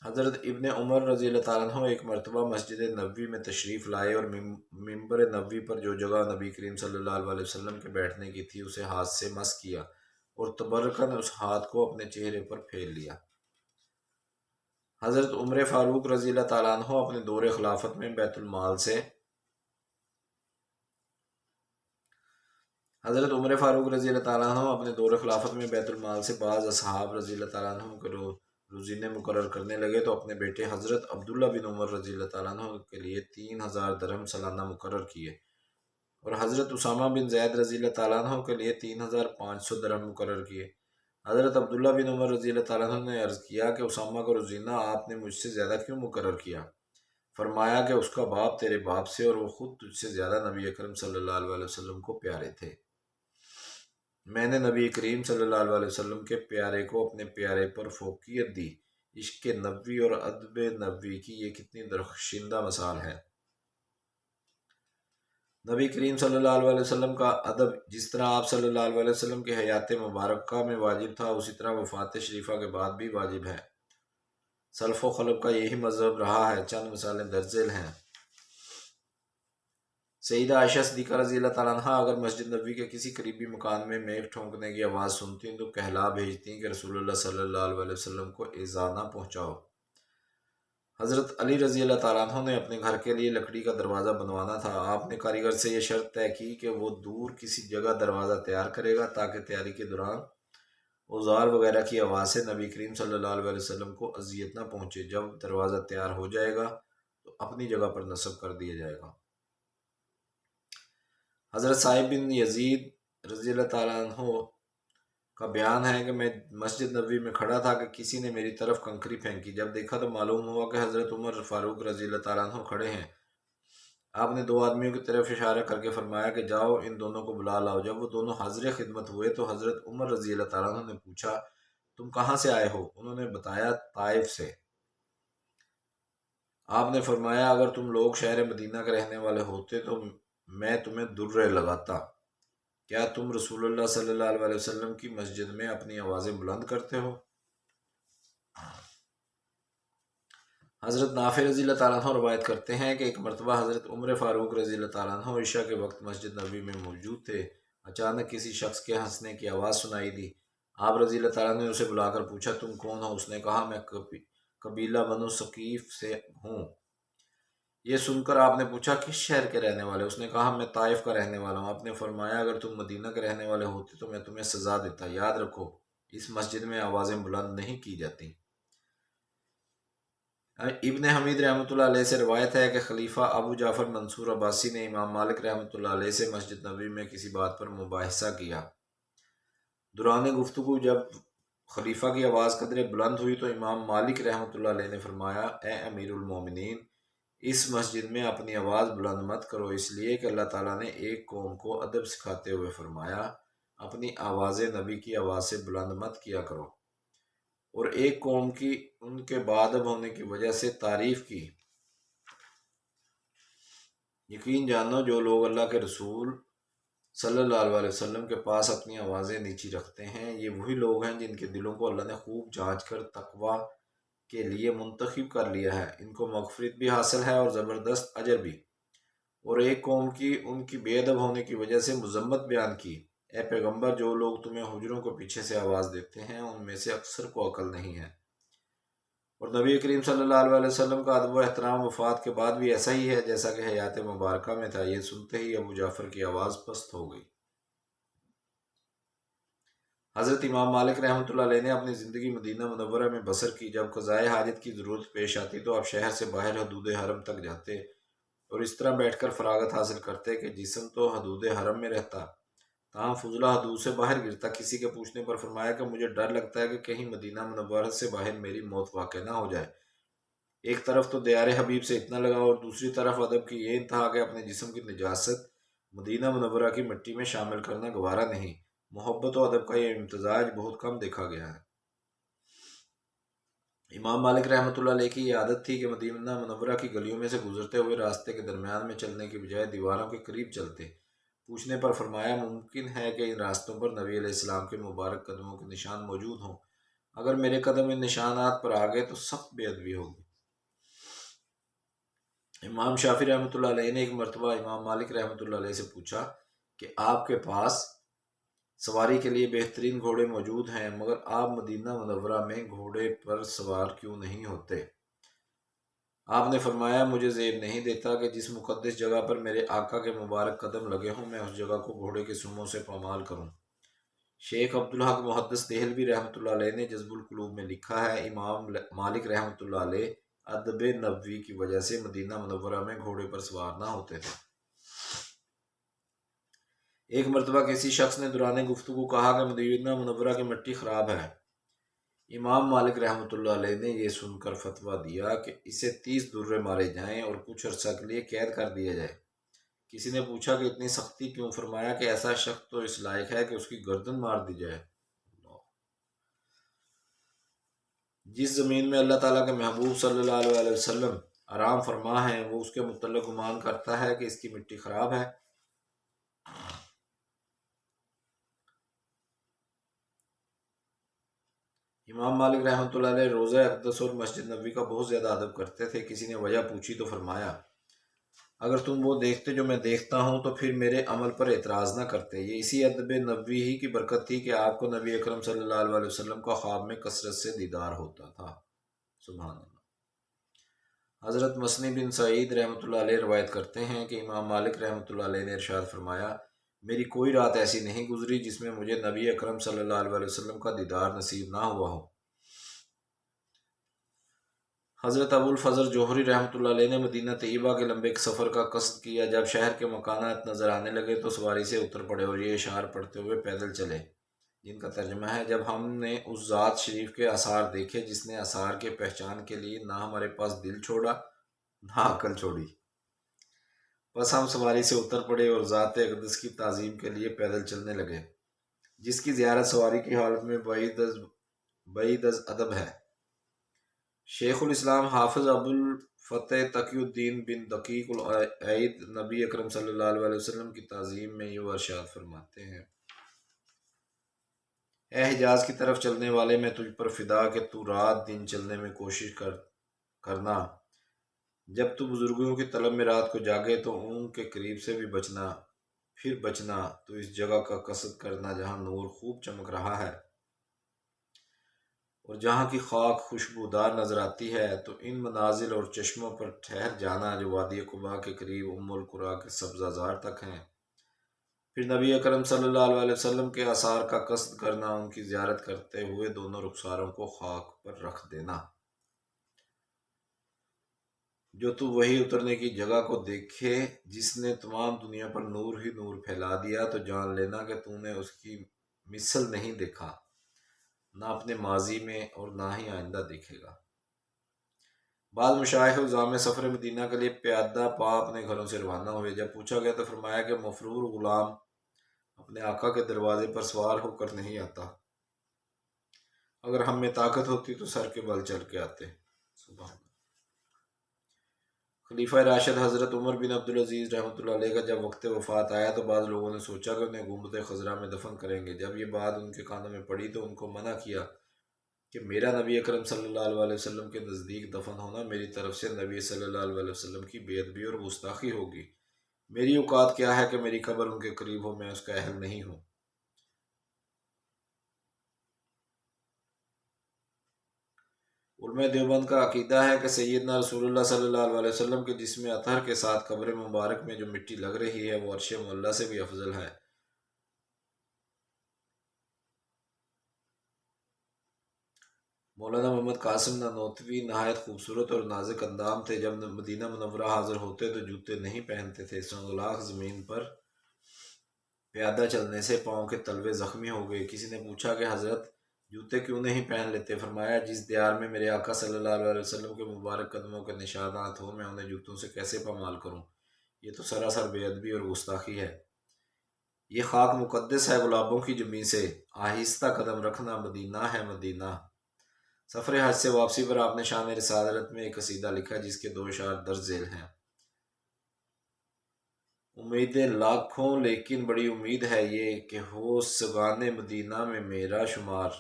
حضرت ابن عمر رضی اللہ تعالیٰ عنہ ایک مرتبہ مسجد نبوی میں تشریف لائے اور ممبر نبوی پر جو جگہ نبی کریم صلی اللہ علیہ وسلم کے بیٹھنے کی تھی اسے ہاتھ سے مس کیا اور تبرکاً اس ہاتھ کو اپنے چہرے پر پھیر لیا۔ حضرت عمر فاروق رضی اللہ تعالیٰ عنہ اپنے دور خلافت میں بیت المال سے بعض اصحاب رضی اللہ تعالیٰ عنہ کے روزینے مقرر کرنے لگے تو اپنے بیٹے حضرت عبداللہ بن عمر رضی اللہ تعالیٰ عنہ کے لیے 3000 درہم سالانہ مقرر کیے اور حضرت اسامہ بن زید رضی اللہ تعالیٰ عنہ کے لیے 3500 درہم مقرر کیے۔ حضرت عبداللہ بن عمر رضی اللہ تعالیٰ عنہ نے عرض کیا کہ اسامہ کا روزینہ آپ نے مجھ سے زیادہ کیوں مقرر کیا؟ فرمایا کہ اس کا باپ تیرے باپ سے اور وہ خود تجھ سے زیادہ نبی اکرم صلی اللہ علیہ وسلم کو پیارے تھے۔ میں نے نبی کریم صلی اللہ علیہ وسلم کے پیارے کو اپنے پیارے پر فوقیت دی۔ عشق نبوی اور ادب نبوی کی یہ کتنی درخشندہ مثال ہے۔ نبی کریم صلی اللہ علیہ وسلم کا ادب جس طرح آپ صلی اللہ علیہ وسلم کے حیات مبارکہ میں واجب تھا اسی طرح وفات شریفہ کے بعد بھی واجب ہے۔ سلف و خلف کا یہی مذہب رہا ہے۔ چند مثالیں درج ذیل ہیں۔ سیدہ عائشہ صدیقہ رضی اللہ تعالیٰ عنہ اگر مسجد نبوی کے کسی قریبی مکان میں میخ ٹھونکنے کی آواز سنتی تو کہلا بھیجتی کہ رسول اللہ صلی اللہ علیہ وسلم کو ایذا نہ پہنچاؤ۔ حضرت علی رضی اللہ تعالیٰ عنہ نے اپنے گھر کے لیے لکڑی کا دروازہ بنوانا تھا۔ آپ نے کاریگر سے یہ شرط طے کی کہ وہ دور کسی جگہ دروازہ تیار کرے گا تاکہ تیاری کے دوران اوزار وغیرہ کی آواز سے نبی کریم صلی اللہ علیہ وسلم کو اذیت نہ پہنچے۔ جب دروازہ تیار ہو جائے گا تو اپنی جگہ پر نصب کر دیا جائے گا۔ حضرت صاحب بن یزید رضی اللہ تعالیٰ عنہ کا بیان ہے کہ میں مسجد نبوی میں کھڑا تھا کہ کسی نے میری طرف کنکری پھینکی۔ جب دیکھا تو معلوم ہوا کہ حضرت عمر فاروق رضی اللہ تعالیٰ عنہ کھڑے ہیں۔ آپ نے دو آدمیوں کی طرف اشارہ کر کے فرمایا کہ جاؤ ان دونوں کو بلا لاؤ۔ جب وہ دونوں حاضر خدمت ہوئے تو حضرت عمر رضی اللہ تعالیٰ عنہ نے پوچھا تم کہاں سے آئے ہو؟ انہوں نے بتایا طائف سے۔ آپ نے فرمایا اگر تم لوگ شہر مدینہ کے رہنے والے ہوتے تو میں تمہیں درے لگاتا۔ کیا تم رسول اللہ صلی اللہ علیہ وسلم کی مسجد میں اپنی آوازیں بلند کرتے ہو؟ حضرت نافع رضی اللہ تعالیٰ عنہ روایت کرتے ہیں کہ ایک مرتبہ حضرت عمر فاروق رضی اللہ تعالیٰ عنہ عشاء کے وقت مسجد نبوی میں موجود تھے۔ اچانک کسی شخص کے ہنسنے کی آواز سنائی دی۔ آپ رضی اللہ تعالیٰ نے اسے بلا کر پوچھا تم کون ہو؟ اس نے کہا میں قبیلہ بنو ثقیف سے ہوں۔ یہ سن کر آپ نے پوچھا کس شہر کے رہنے والے؟ اس نے کہا میں طائف کا رہنے والا ہوں۔ آپ نے فرمایا اگر تم مدینہ کے رہنے والے ہوتے تو میں تمہیں سزا دیتا۔ یاد رکھو اس مسجد میں آوازیں بلند نہیں کی جاتی۔ ابن حمید رحمۃ اللہ علیہ سے روایت ہے کہ خلیفہ ابو جعفر منصور عباسی نے امام مالک رحمۃ اللہ علیہ سے مسجد نبوی میں کسی بات پر مباحثہ کیا۔ دوران گفتگو جب خلیفہ کی آواز قدرے بلند ہوئی تو امام مالک رحمۃ اللہ علیہ نے فرمایا، اے امیر المومنین، اس مسجد میں اپنی آواز بلند مت کرو، اس لیے کہ اللہ تعالیٰ نے ایک قوم کو ادب سکھاتے ہوئے فرمایا، اپنی آواز نبی کی آواز سے بلند مت کیا کرو، اور ایک قوم کی ان کے باادب ہونے کی وجہ سے تعریف کی۔ یقین جانو جو لوگ اللہ کے رسول صلی اللہ علیہ وسلم کے پاس اپنی آوازیں نیچی رکھتے ہیں، یہ وہی لوگ ہیں جن کے دلوں کو اللہ نے خوب جانچ کر تقوی کے لیے منتخب کر لیا ہے، ان کو مغفرت بھی حاصل ہے اور زبردست اجر بھی۔ اور ایک قوم کی ان کی بے ادب ہونے کی وجہ سے مذمت بیان کی، اے پیغمبر، جو لوگ تمہیں حجروں کو پیچھے سے آواز دیتے ہیں ان میں سے اکثر کو عقل نہیں ہے۔ اور نبی کریم صلی اللہ علیہ وسلم کا ادب و احترام وفات کے بعد بھی ایسا ہی ہے جیسا کہ حیات مبارکہ میں تھا۔ یہ سنتے ہی ابو جعفر کی آواز پست ہو گئی۔ حضرت امام مالک رحمۃ اللہ علیہ نے اپنی زندگی مدینہ منورہ میں بسر کی۔ جب قضائے حاجت کی ضرورت پیش آتی تو آپ شہر سے باہر حدود حرم تک جاتے اور اس طرح بیٹھ کر فراغت حاصل کرتے کہ جسم تو حدود حرم میں رہتا تاہم فضلہ حدود سے باہر گرتا۔ کسی کے پوچھنے پر فرمایا کہ مجھے ڈر لگتا ہے کہ کہیں مدینہ منورہ سے باہر میری موت واقع نہ ہو جائے۔ ایک طرف تو دیار حبیب سے اتنا لگا اور دوسری طرف ادب کی یہ انتہا کہ اپنے جسم کی نجاست مدینہ منورہ کی مٹی میں شامل کرنا گوارا نہیں۔ محبت و ادب کا یہ امتزاج بہت کم دیکھا گیا ہے۔ امام مالک رحمۃ اللہ علیہ کی یہ عادت تھی کہ مدینہ منورہ کی گلیوں میں سے گزرتے ہوئے راستے کے درمیان میں چلنے کی بجائے دیواروں کے قریب چلتے۔ پوچھنے پر فرمایا، ممکن ہے کہ ان راستوں پر نبی علیہ السلام کے مبارک قدموں کے نشان موجود ہوں، اگر میرے قدم ان نشانات پر آ گئے تو سخت بے ادبی ہوگی۔ امام شافعی رحمۃ اللہ علیہ نے ایک مرتبہ امام مالک رحمۃ اللہ علیہ سے پوچھا کہ آپ کے پاس سواری کے لیے بہترین گھوڑے موجود ہیں، مگر آپ مدینہ منورہ میں گھوڑے پر سوار کیوں نہیں ہوتے؟ آپ نے فرمایا، مجھے زیب نہیں دیتا کہ جس مقدس جگہ پر میرے آقا کے مبارک قدم لگے ہوں میں اس جگہ کو گھوڑے کے سموں سے پامال کروں۔ شیخ عبدالحق محدث دہلوی رحمۃ اللہ علیہ نے جذب القلوب میں لکھا ہے، امام مالک رحمۃ اللہ علیہ ادب نبوی کی وجہ سے مدینہ منورہ میں گھوڑے پر سوار نہ ہوتے تھے۔ ایک مرتبہ کسی شخص نے دوران گفتگو کہا کہ مدینہ منورہ کی مٹی خراب ہے۔ امام مالک رحمۃ اللہ علیہ نے یہ سن کر فتویٰ دیا کہ اسے 30 درے مارے جائیں اور کچھ عرصہ کے لیے قید کر دیا جائے۔ کسی نے پوچھا کہ اتنی سختی کیوں؟ فرمایا کہ ایسا شخص تو اس لائق ہے کہ اس کی گردن مار دی جائے۔ جس زمین میں اللہ تعالیٰ کے محبوب صلی اللہ علیہ وسلم آرام فرما ہے وہ اس کے متعلق گمان کرتا ہے کہ اس کی مٹی خراب ہے۔ امام مالک رحمۃ اللہ علیہ روضہ اقدس اور مسجد نبوی کا بہت زیادہ ادب کرتے تھے۔ کسی نے وجہ پوچھی تو فرمایا، اگر تم وہ دیکھتے جو میں دیکھتا ہوں تو پھر میرے عمل پر اعتراض نہ کرتے۔ یہ اسی ادب نبوی ہی کی برکت تھی کہ آپ کو نبی اکرم صلی اللہ علیہ وسلم کا خواب میں کثرت سے دیدار ہوتا تھا۔ سبحان اللہ۔ حضرت مصنی بن سعید رحمۃ اللہ علیہ روایت کرتے ہیں کہ امام مالک رحمۃ اللہ علیہ نے ارشاد فرمایا، میری کوئی رات ایسی نہیں گزری جس میں مجھے نبی اکرم صلی اللہ علیہ وسلم کا دیدار نصیب نہ ہوا ہو۔ حضرت ابو الفضل جوہری رحمۃ اللہ علیہ نے مدینہ طیبہ کے لمبے سفر کا قصد کیا۔ جب شہر کے مکانات نظر آنے لگے تو سواری سے اتر پڑے اور یہ اشعار پڑھتے ہوئے پیدل چلے، جن کا ترجمہ ہے، جب ہم نے اس ذات شریف کے آثار دیکھے جس نے آثار کے پہچان کے لیے نہ ہمارے پاس دل چھوڑا نہ عقل چھوڑی، بس ہم سواری سے اتر پڑے اور ذات اقدس کی تعظیم کے لیے پیدل چلنے لگے، جس کی زیارت سواری کی حالت میں بعید از ادب ہے۔ شیخ الاسلام حافظ ابو الفتح تقی الدین بن دقیق العید نبی اکرم صلی اللہ علیہ وسلم کی تعظیم میں یہ ارشاد فرماتے ہیں، اے حجاز کی طرف چلنے والے، میں تجھ پر فدا کہ تو رات دن چلنے میں کوشش کرنا، جب تو بزرگوں کی طلب میں رات کو جاگے تو ان کے قریب سے بھی بچنا، پھر بچنا تو اس جگہ کا قصد کرنا جہاں نور خوب چمک رہا ہے اور جہاں کی خاک خوشبودار نظر آتی ہے، تو ان منازل اور چشموں پر ٹھہر جانا جو وادی قباء کے قریب ام القریٰ کے سبزہ زار تک ہیں، پھر نبی اکرم صلی اللہ علیہ وسلم کے آثار کا قصد کرنا، ان کی زیارت کرتے ہوئے دونوں رخساروں کو خاک پر رکھ دینا۔ جو تو وہی اترنے کی جگہ کو دیکھے جس نے تمام دنیا پر نور ہی نور پھیلا دیا، تو جان لینا کہ تو نے اس کی مثل نہیں دیکھا، نہ اپنے ماضی میں اور نہ ہی آئندہ دیکھے گا۔ بعض مشائخ الزام سفر مدینہ کے لیے پیادہ پا اپنے گھروں سے روانہ ہوئے۔ جب پوچھا گیا تو فرمایا کہ مفرور غلام اپنے آقا کے دروازے پر سوار ہو کر نہیں آتا، اگر ہم میں طاقت ہوتی تو سر کے بل چل کے آتے۔ سبحان اللہ۔ خلیفہ راشد حضرت عمر بن عبدالعزیز رحمۃ اللہ علیہ کا جب وقت وفات آیا تو بعض لوگوں نے سوچا کہ انہیں گنبد خضرا میں دفن کریں گے۔ جب یہ بات ان کے کانوں میں پڑی تو ان کو منع کیا کہ میرا نبی اکرم صلی اللہ علیہ وسلم کے نزدیک دفن ہونا میری طرف سے نبی صلی اللہ علیہ وسلم کی بے ادبی اور گستاخی ہوگی۔ میری اوقات کیا ہے کہ میری قبر ان کے قریب ہو، میں اس کا اہل نہیں ہوں۔ علماء دیوبند کا عقیدہ ہے کہ سیدنا رسول اللہ صلی اللہ علیہ وسلم کے جسم اطہر کے ساتھ قبر مبارک میں جو مٹی لگ رہی ہے وہ عرش معلیٰ سے بھی افضل ہے۔ مولانا محمد قاسم نانوتوی نہایت خوبصورت اور نازک اندام تھے۔ جب مدینہ منورہ حاضر ہوتے تو جوتے نہیں پہنتے تھے۔ سنگلاخ زمین پر پیادہ چلنے سے پاؤں کے تلوے زخمی ہو گئے۔ کسی نے پوچھا کہ حضرت جوتے کیوں نہیں پہن لیتے؟ فرمایا جس دیار میں میرے آقا صلی اللہ علیہ وسلم کے مبارک قدموں کے نشانات ہوں، میں انہیں جوتوں سے کیسے پامال کروں؟ یہ تو سراسر بے ادبی اور گستاخی ہے۔ یہ خاک مقدس ہے گلابوں کی جمی سے، آہستہ قدم رکھنا مدینہ ہے مدینہ۔ سفر حج سے واپسی پر آپ نے شان رسالت میں ایک قصیدہ لکھا جس کے 2 اشعار درج ذیل ہیں۔ امیدیں لاکھوں لیکن بڑی امید ہے یہ کہ ہو سگان مدینہ میں میرا شمار،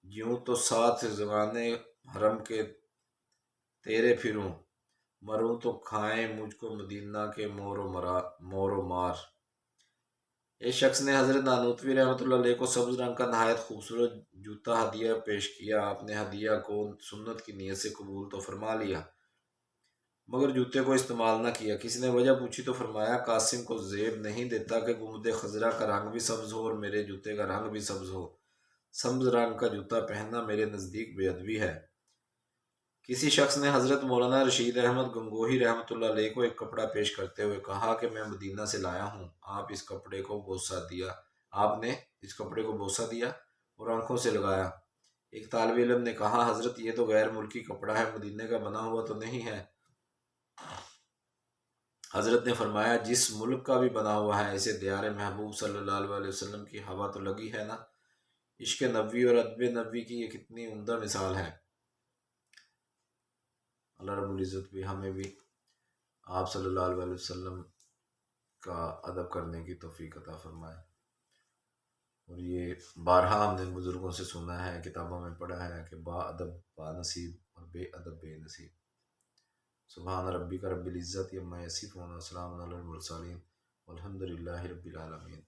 یوں تو ساتھ سگان حرم کے تیرے پھروں، مروں تو کھائیں مجھ کو مدینہ کے مور و مار۔ ایک شخص نے حضرت نانوتوی رحمۃ اللہ علیہ کو سبز رنگ کا نہایت خوبصورت جوتا ہدیہ پیش کیا۔ آپ نے ہدیہ کو سنت کی نیت سے قبول تو فرما لیا مگر جوتے کو استعمال نہ کیا۔ کسی نے وجہ پوچھی تو فرمایا قاسم کو زیب نہیں دیتا کہ گنبد خضرا کا رنگ بھی سبز ہو اور میرے جوتے کا رنگ بھی سبز ہو۔ سبز رنگ کا جوتا پہننا میرے نزدیک بے ادبی ہے۔ کسی شخص نے حضرت مولانا رشید احمد گنگوہی رحمۃ اللہ علیہ کو ایک کپڑا پیش کرتے ہوئے کہا کہ میں مدینہ سے لایا ہوں۔ آپ نے اس کپڑے کو بوسہ دیا اور آنکھوں سے لگایا۔ ایک طالب علم نے کہا حضرت یہ تو غیر ملکی کپڑا ہے، مدینہ کا بنا ہوا تو نہیں ہے۔ حضرت نے فرمایا جس ملک کا بھی بنا ہوا ہے اسے دیار محبوب صلی اللہ علیہ وسلم کی ہوا تو لگی ہے نا۔ عشق نبوی اور ادب نبوی کی یہ کتنی عمدہ مثال ہے۔ اللہ رب العزت بھی ہمیں بھی آپ صلی اللہ علیہ وسلم کا ادب کرنے کی توفیق عطا فرمائے۔ اور یہ بارہا ہم نے بزرگوں سے سنا ہے، کتابوں میں پڑھا ہے کہ با ادب با نصیب اور بے ادب بے نصیب۔ سبحان ربک رب العزت عما یصفون وسلام علی المرسلین والحمد للہ رب العالمین۔